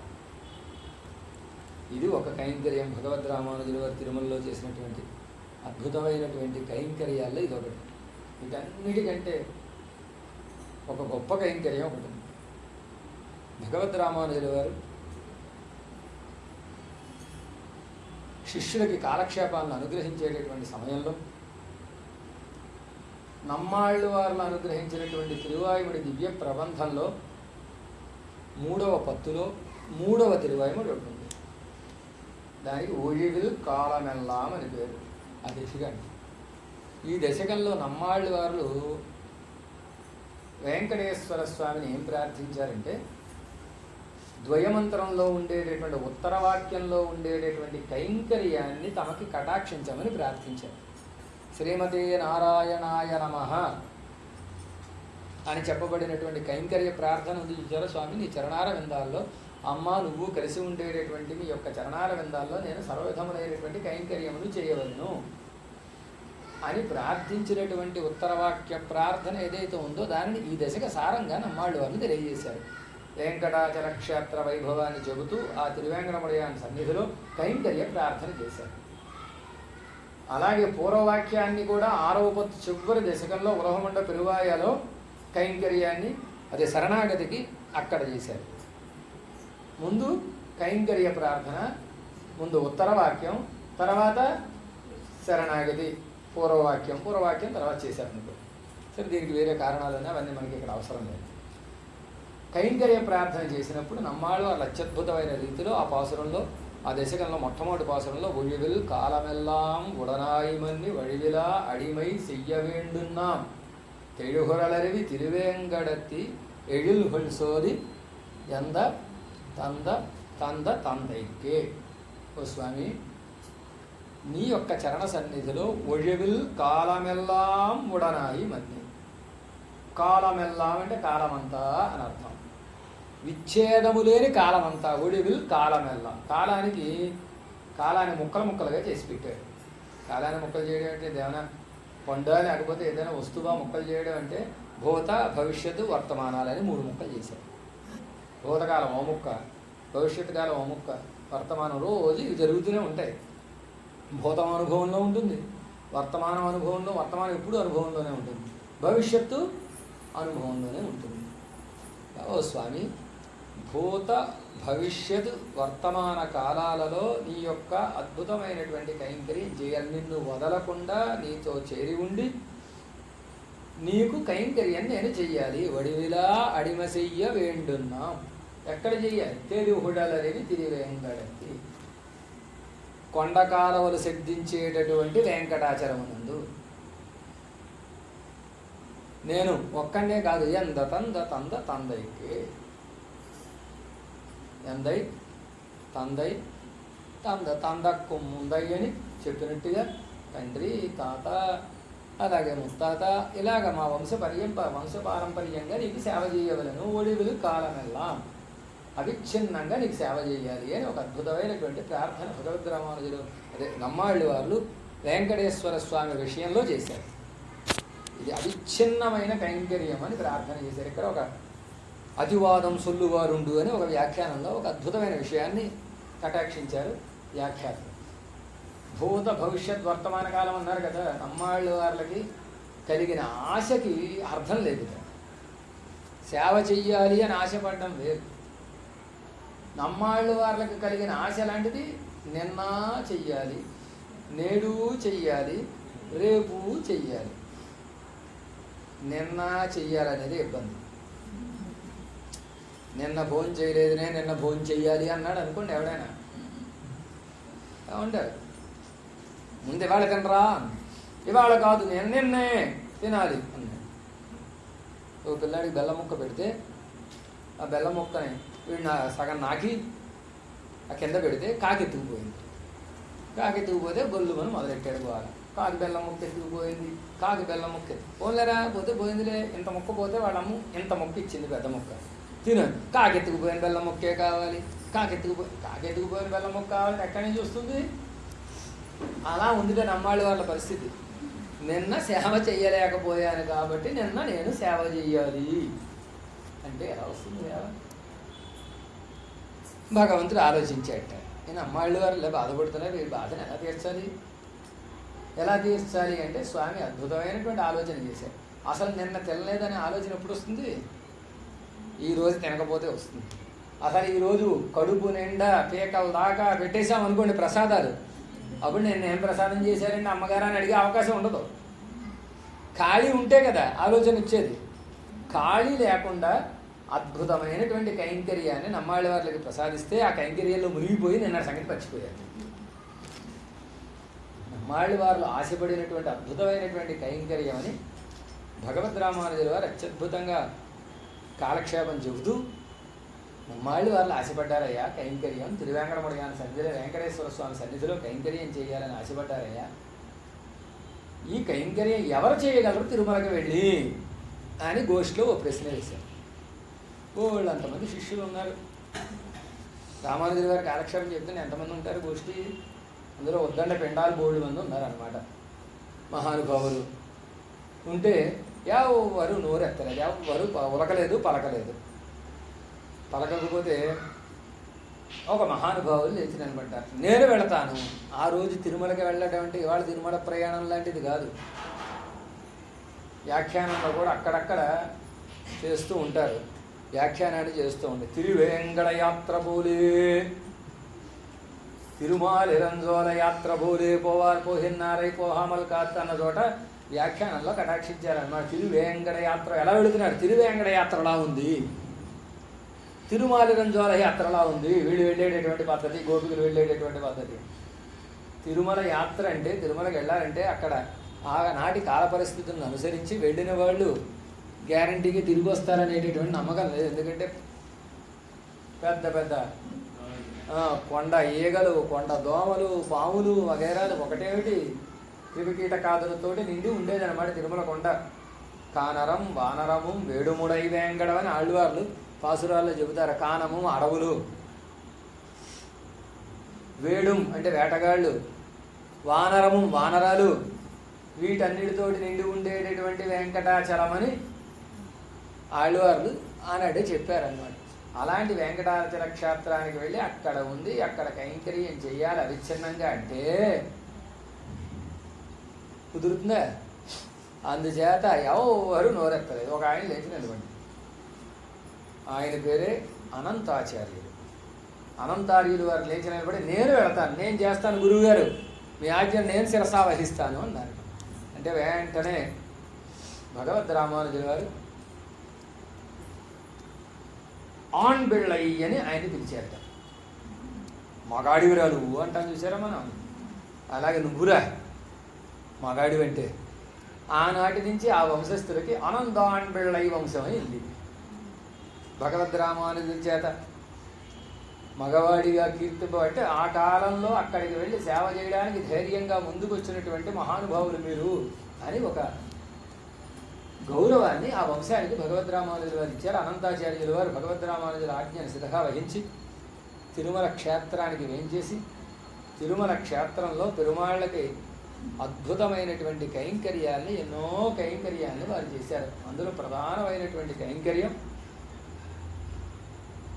ఇది ఒక కైంకర్యం. భగవద్ రామానుజుల వారు తిరుమలలో చేసినటువంటి అద్భుతమైనటువంటి కైంకర్యాల్లో ఇది ఒకటి. వీటన్నిటికంటే ఒక గొప్ప కైంకర్యం ఒకటి. భగవద్ రామానుజుల వారు శిష్యులకి కాలక్షేపాలను అనుగ్రహించేటటువంటి సమయంలో నమ్మాళ్ళు వారిని అనుగ్రహించినటువంటి తిరువాయుముడి దివ్య ప్రబంధంలో 3వ పత్తులో 3వ తిరువాయుముడి ఉంటుంది. దానికి ఒழிవిల్ కాలమెల్లాం అని పేరు. ఆ దశకం. ఈ దశకంలో నమ్మాళ్ళు వారు వెంకటేశ్వర స్వామిని ఏం ప్రార్థించారంటే, ద్వయమంత్రంలో ఉండేటటువంటి ఉత్తరవాక్యంలో ఉండేటటువంటి కైంకర్యాన్ని తమకి కటాక్షించమని ప్రార్థించారు. శ్రీమతే నారాయణాయ నమః అని చెప్పబడినటువంటి కైంకర్య ప్రార్థన ఉంది చూచారా స్వామి, నీ చరణార విందాల్లో అమ్మ నువ్వు కలిసి ఉండేటటువంటి మీ యొక్క చరణార విందాల్లో నేను సర్వవిధములైనటువంటి కైంకర్యములు చేయవలను అని ప్రార్థించినటువంటి ఉత్తరవాక్య ప్రార్థన ఏదైతే ఉందో దానిని ఈ దశక సారంగా నమ్మాళ్ళు వారిని తెలియజేశారు. వెంకటాచల క్షేత్ర వైభవాన్ని చెబుతూ ఆ తిరువేంకటముడయాని సన్నిధిలో కైంకర్య ప్రార్థన చేశారు. అలాగే పూర్వవాక్యాన్ని కూడా 6వ పత్తు చివరి దశకంలో ఉలహమండ పెరువాయలో కైంకర్యాన్ని అదే శరణాగతికి అక్కడ చేశారు. ముందు కైంకర్య ప్రార్థన, ముందు ఉత్తరవాక్యం, తర్వాత శరణాగతి పూర్వవాక్యం తర్వాత చేశారు అనుకో. సరే, దీనికి వేరే కారణాలు అవన్నీ మనకి ఇక్కడ అవసరం లేదు. కైంకర్య ప్రార్థన చేసినప్పుడు నమ్మాళ్ళు వాళ్ళ అత్యద్భుతమైన రీతిలో ఆ పాసురంలో, ఆ దశకంలో మొట్టమొదటి పాసురంలో ఒழிవిల్ కాలమెల్లాం ఉడనాయిమన్ని వழிవిలా అడిమై చెయ్యవేండున్నాం తెഴുகுరలరివి తిరువేంగడత్తి ఎழிల్ హొల్సోది ఎంద తంద తంద తందైకే. ఓ స్వామి, నీ యొక్క చరణ సన్నిధిలో ఒழிవిల్ కాలమెల్లాం ఉడనాయి మన్ని. కాలమెల్లాం అంటే కాలమంతా అని అర్థం. విచ్ఛేదము లేని కాలమంతా, ఒழிవిల్ కాలమెల్లాం. కాలాన్ని ముక్కలుగా చేసి పెట్టాడు. కాలాన్ని ముక్కలు చేయడం అంటే ఏదైనా పండు లేకపోతే ఏదైనా వస్తువా ముక్కలు చేయడం అంటే భూత భవిష్యత్తు వర్తమానాలని 3 ముక్కలు చేశారు. భూతకాలం ఓ ముక్క, భవిష్యత్తు కాలం ఓ ముక్క, వర్తమానం రోజు ఇవి జరుగుతూనే ఉంటాయి. భూతం అనుభవంలో ఉంటుంది, వర్తమానం అనుభవంలో, వర్తమానం ఎప్పుడు అనుభవంలోనే ఉంటుంది, భవిష్యత్తు అనుభవంలోనే ఉంటుంది. ఓ స్వామి, భూత భవిష్యత్ వర్తమాన కాలాలలో నీ యొక్క అద్భుతమైనటువంటి కైంకర్యం చేయాలి. నిన్ను వదలకుండా నీతో చేరి ఉండి నీకు కైంకర్యం నేను చెయ్యాలి. వడివిలా అడిమ చెయ్య వేండున్నాం. ఎక్కడ చెయ్యాలి? తిరుహుడలరివి తిరువేంకటత్తి, కొండకాలవలు సిద్ధించేటటువంటి వెంకటాచలమునందు. నేను ఒక్కడే కాదు, ఎంద తంద తంద తందైకే, ఎందై తందై తంద తందక్కు ముందై అని చెప్పినట్టుగా తండ్రి, తాత, అలాగే ముత్తాత, ఇలాగ మా వంశపారంపర్యంగా నీకు సేవ చేయవలను. ఒడివిలు కాలమెల్లాం అవిచ్ఛిన్నంగా నీకు సేవ చేయాలి అని ఒక అద్భుతమైనటువంటి ప్రార్థన భగవద్ రామానుజులు అదే నమ్మాళ్ళు వారు వెంకటేశ్వర స్వామి విషయంలో చేశారు. ఇది అవిచ్ఛిన్నమైన కైంకర్యం అని ప్రార్థన చేశారు. ఇక్కడ ఒక అతివాదం సొల్లువారుండు అని ఒక వ్యాఖ్యానంలో ఒక అద్భుతమైన విషయాన్ని కటాక్షించారు వ్యాఖ్యానం. భూత భవిష్యత్ వర్తమాన కాలం అన్నారు కదా. నమ్మాళ్ళు వారికి కలిగిన ఆశకి అర్థం లేదు. సేవ చెయ్యాలి అని ఆశపడడం వేరు. నమ్మాళ్ళు వారికి కలిగిన ఆశ లాంటిది నిన్న చెయ్యాలి, నేడు చెయ్యాలి, రేపు చెయ్యాలి. నిన్న చెయ్యాలనేది ఇబ్బంది. నిన్న భోజనం చేయలేదునే నిన్న భోజనం చెయ్యాలి అన్నాడు అనుకోండి ఎవడైనా, ఉంటారు. ముందు ఇవాళ తినరా, ఇవాళ కాదు నేను నిన్నే తినాలి అన్నాడు. ఓ పిల్లాడికి బెల్లం ముక్క పెడితే ఆ బెల్లం ముక్కని వీడు సగం నాకి ఆ కింద పెడితే కాకెత్తుకుపోయింది. కాకెత్తుకుపోతే గొల్లుమని మొదలెట్టాడు బాగా. కాకి బెల్లం ముక్క ఎత్తుకుపోయింది, కాకి బెల్లం ముక్క పోలేరా పోతే పోయిందిలే, ఇంత ముక్క పోతే వాళ్ళమ్మ ఇంత ముక్క ఇచ్చింది, పెద్ద ముక్క తిను. కాకెత్తుకుపోయిన బెల్లం ముక్కే కావాలి. కాకెత్తుకుపోయిన బెల్లం ముక్క కావాలంటే ఎక్కడి నుంచి వస్తుంది? అలా ఉందిగా నమ్మాళ్ళ వాళ్ళ పరిస్థితి. నిన్న సేవ చెయ్యలేకపోయాను కాబట్టి నిన్న నేను సేవ చెయ్యాలి అంటే ఎలా వస్తుంది సేవ? భగవంతుడు ఆలోచించాట. నేను అమ్మాళ్ళు వారు ఇలా బాధపడుతున్నారు, ఈ బాధను ఎలా తీర్చాలి అంటే స్వామి అద్భుతమైనటువంటి ఆలోచన చేశారు. అసలు నిన్న తినలేదనే ఆలోచన ఎప్పుడు వస్తుంది? ఈరోజు తినకపోతే వస్తుంది. అసలు ఈరోజు కడుపు నిండా పీకల దాకా పెట్టేశామనుకోండి ప్రసాదాలు, అప్పుడు నేను ఏం ప్రసాదం చేశారండి అమ్మగారు అని అడిగే అవకాశం ఉండదు. ఖాళీ ఉంటే కదా ఆలోచన వచ్చేది. ఖాళీ లేకుండా అద్భుతమైనటువంటి కైంకర్యాన్ని నమ్మాళ్ళ వారికి ప్రసాదిస్తే ఆ కైంకర్యంలో మునిగిపోయి నిన్న సంగతి మర్చిపోయారు. నమ్మాళ్ళ వారు ఆశపడినటువంటి అద్భుతమైనటువంటి కైంకర్యం అని భగవద్ రామానుజుల వారు అత్యద్భుతంగా కాలక్షేపం చెబుతూ, నమ్మాళ్ళు వాళ్ళు ఆశపడ్డారయ్యా కైంకర్యం, తిరువేంకటముడిగాని సన్నిధిలో వెంకటేశ్వర స్వామి సన్నిధిలో కైంకర్యం చేయాలని ఆశపడ్డారయ్యా. ఈ కైంకర్యం ఎవరు చేయగలరు తిరుమలకి వెళ్ళి అని గోష్ఠిలో ఓ ప్రశ్న వేశారు. వాళ్ళు అంతమంది శిష్యులు ఉన్నారు. రామానుజుల వారి కాలక్షేపం చెప్తే ఎంతమంది ఉంటారు గోష్ఠి? అందులో ఉద్దండ పిండాలు బోళ్ళు మంది ఉన్నారనమాట. మహానుభావులు ఉంటే ఎవరు నోరెత్తలేదు, ఎవరు ఉలకలేదు, పలకలేదు. పలకకపోతే ఒక మహానుభావులు లేచి నిలబడ్డారు. నేను వెళతాను. ఆ రోజు తిరుమలకి వెళ్ళడం అంటే ఇవాళ తిరుమల ప్రయాణం లాంటిది కాదు. వ్యాఖ్యానంలో కూడా అక్కడక్కడ చేస్తూ ఉంటారు, వ్యాఖ్యానాన్ని చేస్తూ ఉంటారు. తిరువేంకట యాత్ర పోలే, తిరుమాలిరంజోల యాత్ర పోలే, పోహిన్నారై పోహామల్ కాత్ అన్న చోట వ్యాఖ్యానంలో కటాక్షించారన్నమాట. తిరువేంకట యాత్ర ఎలా వెళుతున్నారు? తిరువేంకట యాత్రలా ఉంది, తిరుమాలిరంజోల యాత్రలా ఉంది. వీళ్ళు వెళ్ళేటటువంటి పద్ధతి, గోపికలు వెళ్ళేటటువంటి పద్ధతి. తిరుమల యాత్ర అంటే, తిరుమలకి వెళ్ళాలంటే అక్కడ ఆనాటి కాల పరిస్థితులను అనుసరించి వెళ్ళిన వాళ్ళు గ్యారంటీగా తిరిగి వస్తారనేటటువంటి నమ్మకం లేదు. ఎందుకంటే పెద్ద పెద్ద కొండ ఈగలు, కొండ దోమలు, పాములు వగైరాలు ఒకటేమిటి క్రిమికీటకాదులతోటి నిండి ఉండేదన్నమాట తిరుమల కొండ. కానరం వానరము వేడుముడై వేంగడం అని ఆళ్ళవార్లు పాసురాల్లో చెబుతారు. కానము అడవులు, వేడుం అంటే వేటగాళ్ళు, వానరము వానరాలు, వీటన్నిటితోటి నిండి ఉండేటటువంటి వెంకటాచలమని ఆళ్ళవార్లు ఆనాడే చెప్పారన్నమాట. అలాంటి వెంకటాచల క్షేత్రానికి వెళ్ళి అక్కడ ఉంది, అక్కడ కైంకర్యం చెయ్యాలి అవిచ్ఛిన్నంగా అంటే కుదురుతుందా? అందుచేత ఎవరు నోరెత్తలేదు. ఒక ఆయన లేచి నిలబడి, ఆయన పేరే అనంతాచార్యులు. అనంతార్యులు వారు లేచి నిలబడి, నేను వెళతాను, నేను చేస్తాను గురువుగారు, మీ ఆజ్ఞను నేను శిరసా వహిస్తాను అన్నారు. అంటే వెంటనే భగవద్ రామానుజుల వారు ఆన్ బిళ్ళయ్య అని ఆయన పిలిచారట. మగాడివిరా నువ్వు అంటాను చూసారా మనం, అలాగే నువ్వురా మగాడివంటే. ఆనాటి నుంచి ఆ వంశస్థులకి అనందాన్ బిళ్ళయ్య వంశం అయింది. భగవద్ రామానుజుల చేత మగవాడిగా కీర్తింపబట్టి ఆ కాలంలో అక్కడికి వెళ్ళి సేవ చేయడానికి ధైర్యంగా ముందుకు వచ్చినటువంటి మహానుభావులు మీరు అని ఒక గౌరవాన్ని ఆ వంశానికి భగవద్ రామానుజుల వారు ఇచ్చారు. అనంతాచార్యుల వారు భగవద్ రామానుజుల ఆజ్ఞను శిరగా వహించి తిరుమల క్షేత్రానికి వేంచేసి, తిరుమల క్షేత్రంలో పెరుమాళ్ళకి అద్భుతమైనటువంటి కైంకర్యాల్ని, ఎన్నో కైంకర్యాల్ని వారు చేశారు. అందులో ప్రధానమైనటువంటి కైంకర్యం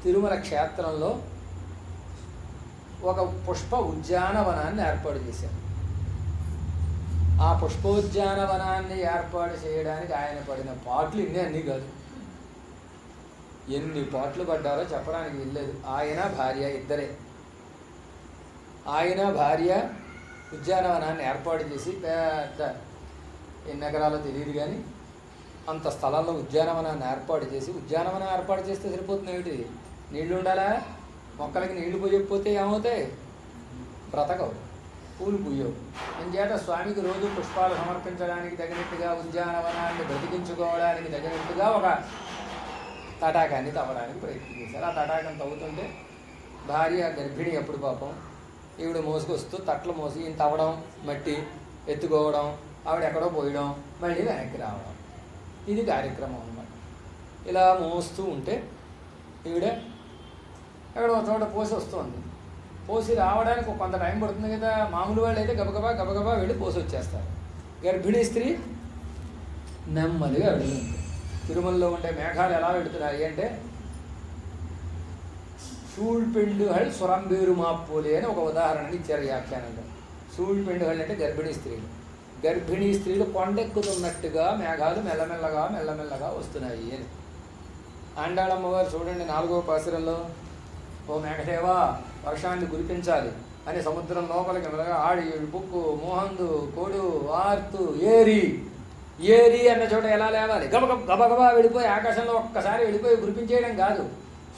తిరుమల క్షేత్రంలో ఒక పుష్ప ఉద్యానవనాన్ని ఏర్పాటు చేశారు. ఆ పుష్పోద్యానవనాన్ని ఏర్పాటు చేయడానికి ఆయన పడిన పాటలు అన్నీ కాదు, ఎన్ని పాటలు పడ్డారో చెప్పడానికి వీల్లేదు. ఆయన భార్య ఇద్దరే. ఆయన భార్య ఉద్యానవనాన్ని ఏర్పాటు చేసి, పెద్ద ఎన్ని ఎకరాలో తెలియదు కానీ అంత స్థలంలో ఉద్యానవనాన్ని ఏర్పాటు చేసి, ఉద్యానవనం ఏర్పాటు చేస్తే సరిపోతుంది ఏమిటి? నీళ్లు ఉండాలా? మొక్కలకి నీళ్లు పోయకపోతే ఏమవుతాయి? బ్రతకవు, పూలు పూయవు. అందుచేత స్వామికి రోజు పుష్పాలు సమర్పించడానికి తగినట్టుగా, ఉద్యానవనాన్ని బ్రతికించుకోవడానికి తగినట్టుగా ఒక తటాకాన్ని తవ్వడానికి ప్రయత్నం చేశారు. ఆ తటాకం తవ్వుతుంటే భార్య గర్భిణి అప్పుడు పాపం, ఈవిడ మోసుకొస్తూ తట్లు మోసి ఈయన తవ్వడం, మట్టి ఎత్తుకోవడం, ఆవిడ ఎక్కడో పోయడం, మళ్ళీ వెనక్కి రావడం, ఇది కార్యక్రమం అన్నమాట. ఇలా మోస్తూ ఉంటే ఈవిడ అక్కడ ఒక చోట పోసి వస్తుంది. పోసి రావడానికి కొంత టైం పడుతుంది కదా. మామూలు వాళ్ళు అయితే గబగబా గబగబా వెళ్ళి పోసి వచ్చేస్తారు. గర్భిణీ స్త్రీ నెమ్మదిగా వెళుతుంది. తిరుమలలో ఉండే మేఘాలు ఎలా వెళుతున్నాయి అంటే సూళ్పిండుహళ్ సురంబేరు మాపోలి అని ఒక ఉదాహరణని ఇచ్చారు వ్యాఖ్యానంలో. సూళ్పిండుహళ్ అంటే గర్భిణీ స్త్రీలు. గర్భిణీ స్త్రీలు కొండెక్కుతున్నట్టుగా మేఘాలు మెల్లమెల్లగా మెల్లమెల్లగా వస్తున్నాయి అని. ఆండాళమ్మవారు చూడండి 4వ పాసురంలో, ఓ మేఘదేవా వర్షాన్ని కురిపించాలి అని సముద్రం లోపలికి మెల్లగా ఆడి పుక్కు మోహందు కోడు వార్తు ఏరి ఏరి అన్న చోట ఎలా లేవాలి, గబగబా వెళ్ళిపోయి ఆకాశంలో ఒక్కసారి వెళ్ళిపోయి కురిపించేయడం కాదు.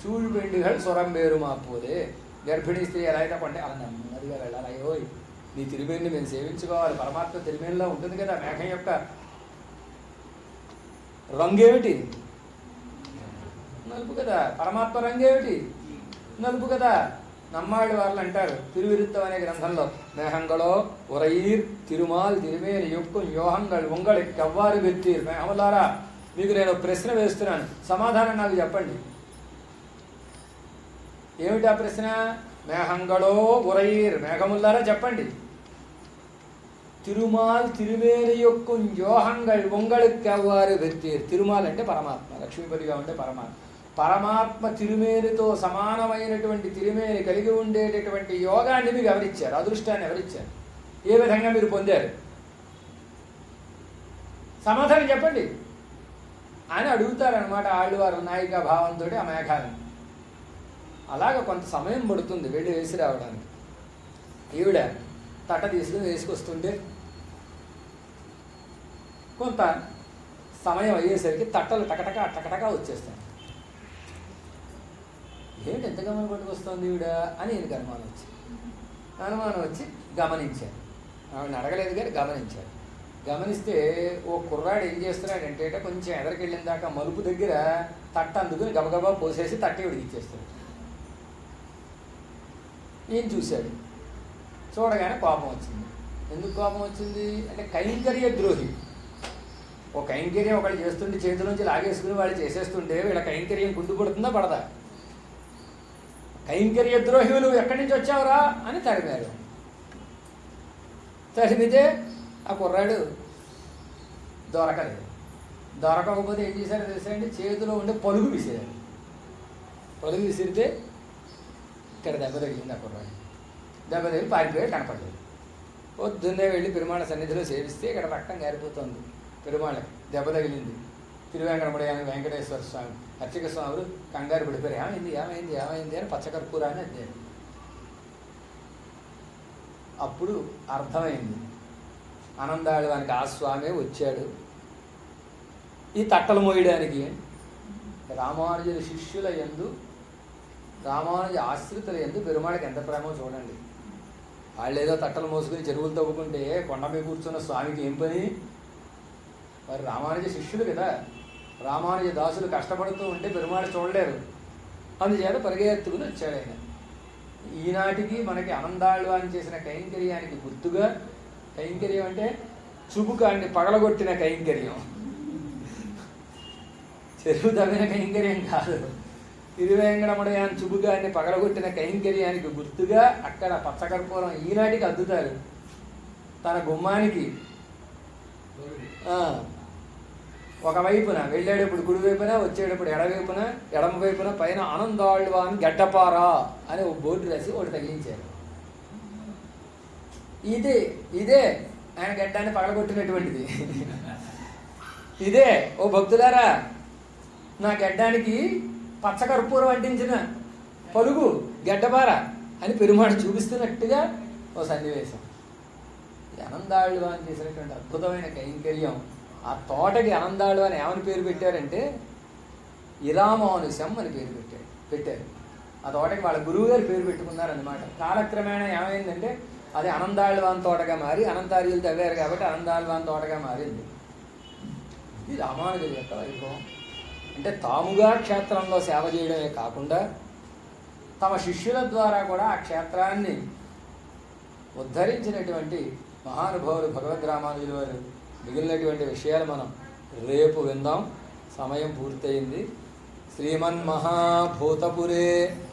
సూళ్పిండుహళ్ సురంబేరు మాపోలే. గర్భిణీ స్త్రీ ఎలా అయితే కొంటే అలా నెమ్మదిగా వెళ్ళాలి. అయ్యో నీ తిరుమేని మేము సేవించుకోవాలి. పరమాత్మ తిరుమేనిలో ఉంటుంది కదా. మేఘం యొక్క రంగు ఏమిటి? నలుపు కదా. పరమాత్మ రంగు ఏమిటి? నలుపు కదా. నమ్మాళ్ళు వాళ్ళు అంటారు తిరువిరుత్తం అనే గ్రంథంలో, మేహంగళో ఉరయీర్ తిరుమాల్ తిరుమేని యొక్కు యోహంగళ్ ఉంగళి కవ్వారు వెత్తీర్. మేహములారా మీకు నేను ప్రశ్న వేస్తున్నాను, సమాధానం నాకు చెప్పండి. ఏమిటి ఆ ప్రశ్న? మేహంగళో ఉరయీర్, మేఘములారా చెప్పండి. తిరుమాల్ తిరుమేని యొక్క యోహంగళ్ ఉంగళి కవ్వారు వెత్తీర్. తిరుమాల్ అంటే పరమాత్మ, లక్ష్మీపతిగా ఉంటే పరమాత్మ. పరమాత్మ తిరుమేనితో సమానమైనటువంటి తిరుమేని కలిగి ఉండేటటువంటి యోగాన్ని మీకు ఎవరిచ్చారు? అదృష్టాన్ని ఎవరిచ్చారు? ఏ విధంగా మీరు పొందారు? సమాధానం చెప్పండి అని అడుగుతారనమాట ఆళ్ళవారు నాయికా భావంతో ఆ మేఘాలను. అలాగ కొంత సమయం పడుతుంది వెళ్ళి వేసి రావడానికి. ఈవిడ తట్ట తీసుకుని వేసుకొస్తుంటే కొంత సమయం అయ్యేసరికి తట్టలు టకటక టకటకా వచ్చేస్తాయి. ఏమిటి ఎంత గమనం పట్టుకొస్తుంది ఈవిడ అని ఈయనకి అనుమానం వచ్చి గమనించారు. ఆవిడని అడగలేదు కానీ గమనించారు. గమనిస్తే ఓ కుర్రాడు ఏం చేస్తున్నాడంటే కొంచెం ఎదరికెళ్ళిన దాకా మలుపు దగ్గర తట్ట అందుకుని గబగబా పోసేసి తట్ట ఈవిడికి ఇచ్చేస్తాడు. ఈయన చూశాడు. చూడగానే కోపం వచ్చింది. ఎందుకు కోపం వచ్చింది అంటే కైంకర్య ద్రోహి. ఓ కైంకర్యం ఒకళ్ళు చేస్తుంటే చేతిలోంచి లాగేసుకుని వాళ్ళు చేసేస్తుంటే వీళ్ళ కైంకర్యం గుండు పడుతుందా పడదా? కైంకర్య ద్రోహి నువ్వు ఎక్కడి నుంచి వచ్చావురా అని తరిమారు. తరిమితే ఆ కుర్రాడు దొరకలేదు. దొరకకపోతే ఏం చేశారో తెలుసండి, చేతిలో ఉండే పలుగు విసిరాడు. పలుగు విసిరితే ఇక్కడ దెబ్బ తగిలింది. ఆ కుర్రాడు దెబ్బ తగిలి పారిపోయి కనపడలేదు. పొద్దున్నే వెళ్ళి పెరుమాళ సన్నిధిలో సేవిస్తే ఇక్కడ రక్తం గారిపోతుంది. పెరుమాళకి దెబ్బ తగిలింది. తిరువేంకటముడయాని వెంకటేశ్వర స్వామి అర్చక స్వాములు కంగారు పడిపోయారు. ఏమైంది అని పచ్చకర్పూరాన్ని అద్దారు. అప్పుడు అర్థమైంది, ఆనందాళవానికి ఆ స్వామే వచ్చాడు ఈ తట్టలు మోయడానికి. రామానుజుల శిష్యుల యందు, రామానుజ ఆశ్రితుల యందు పెరుమాళకి ఎంత ప్రేమో చూడండి. వాళ్ళు ఏదో తట్టలు మోసుకుని చెరువులు తవ్వుకుంటే కొండ మీద కూర్చున్న స్వామికి ఏం పని? వారు రామానుజ శిష్యులు కదా. రామానుజ దాసులు కష్టపడుతూ ఉంటే పెరుమాళ్ చూడలేరు. అందుచేత పరిగెత్తుకుని వచ్చాడు ఆయన. ఈనాటికి మనకి ఆనందాళ్వాన్ చేసిన కైంకర్యానికి గుర్తుగా, కైంకర్యం అంటే చుబుకాన్ని పగలగొట్టిన కైంకర్యం, చెరువు తవ్విన కైంకర్యం కాదు. తిరువేంకటముడయాన్ చుబుకాన్ని పగలగొట్టిన కైంకర్యానికి గుర్తుగా అక్కడ పచ్చకర్పూరం ఈనాటికి అద్దుతారు. తన గుమ్మానికి ఒకవైపున వెళ్ళేటప్పుడు కుడివైపున, వచ్చేటప్పుడు ఎడవైపున, ఎడమ వైపున పైన ఆనందాళ్వాన్ గడ్డపారా అని ఒక బోర్డు రాసి ఒకటి తగిలించారు. ఇదే ఆయన గడ్డాన్ని పగలగొట్టినటువంటిది. ఇదే ఓ భక్తులారా నా గడ్డానికి పచ్చకర్పూరం అంటించిన పలుగు గడ్డపార అని పెరుమాడు చూపిస్తున్నట్టుగా ఓ సన్నివేశం. ఆనందాళ్వాన్ చేసినటువంటి అద్భుతమైన కైంకర్యం. ఆ తోటకి ఆనందాళ్వాన్ ఏమని పేరు పెట్టారంటే ఇరామానుషం అని పేరు పెట్టారు. ఆ తోటకి వాళ్ళ గురువు గారు పేరు పెట్టుకున్నారనమాట. కాలక్రమేణా ఏమైందంటే అది ఆనందాళ్వాన్ తోటగా మారి, అనంతార్యులు తవ్వారు కాబట్టి ఆనందాళ్వాన్ తోటగా మారింది. ఇది రామానుజుల యొక్క వైభవం. అంటే తాముగా క్షేత్రంలో సేవ చేయడమే కాకుండా తమ శిష్యుల ద్వారా కూడా ఆ క్షేత్రాన్ని ఉద్ధరించినటువంటి మహానుభావులు భగవద్ రామానుజుల వారు. మిగిలినటువంటి విషయాలు మనం రేపు విందాం. సమయం పూర్తయింది. శ్రీమన్మహాభూతపురే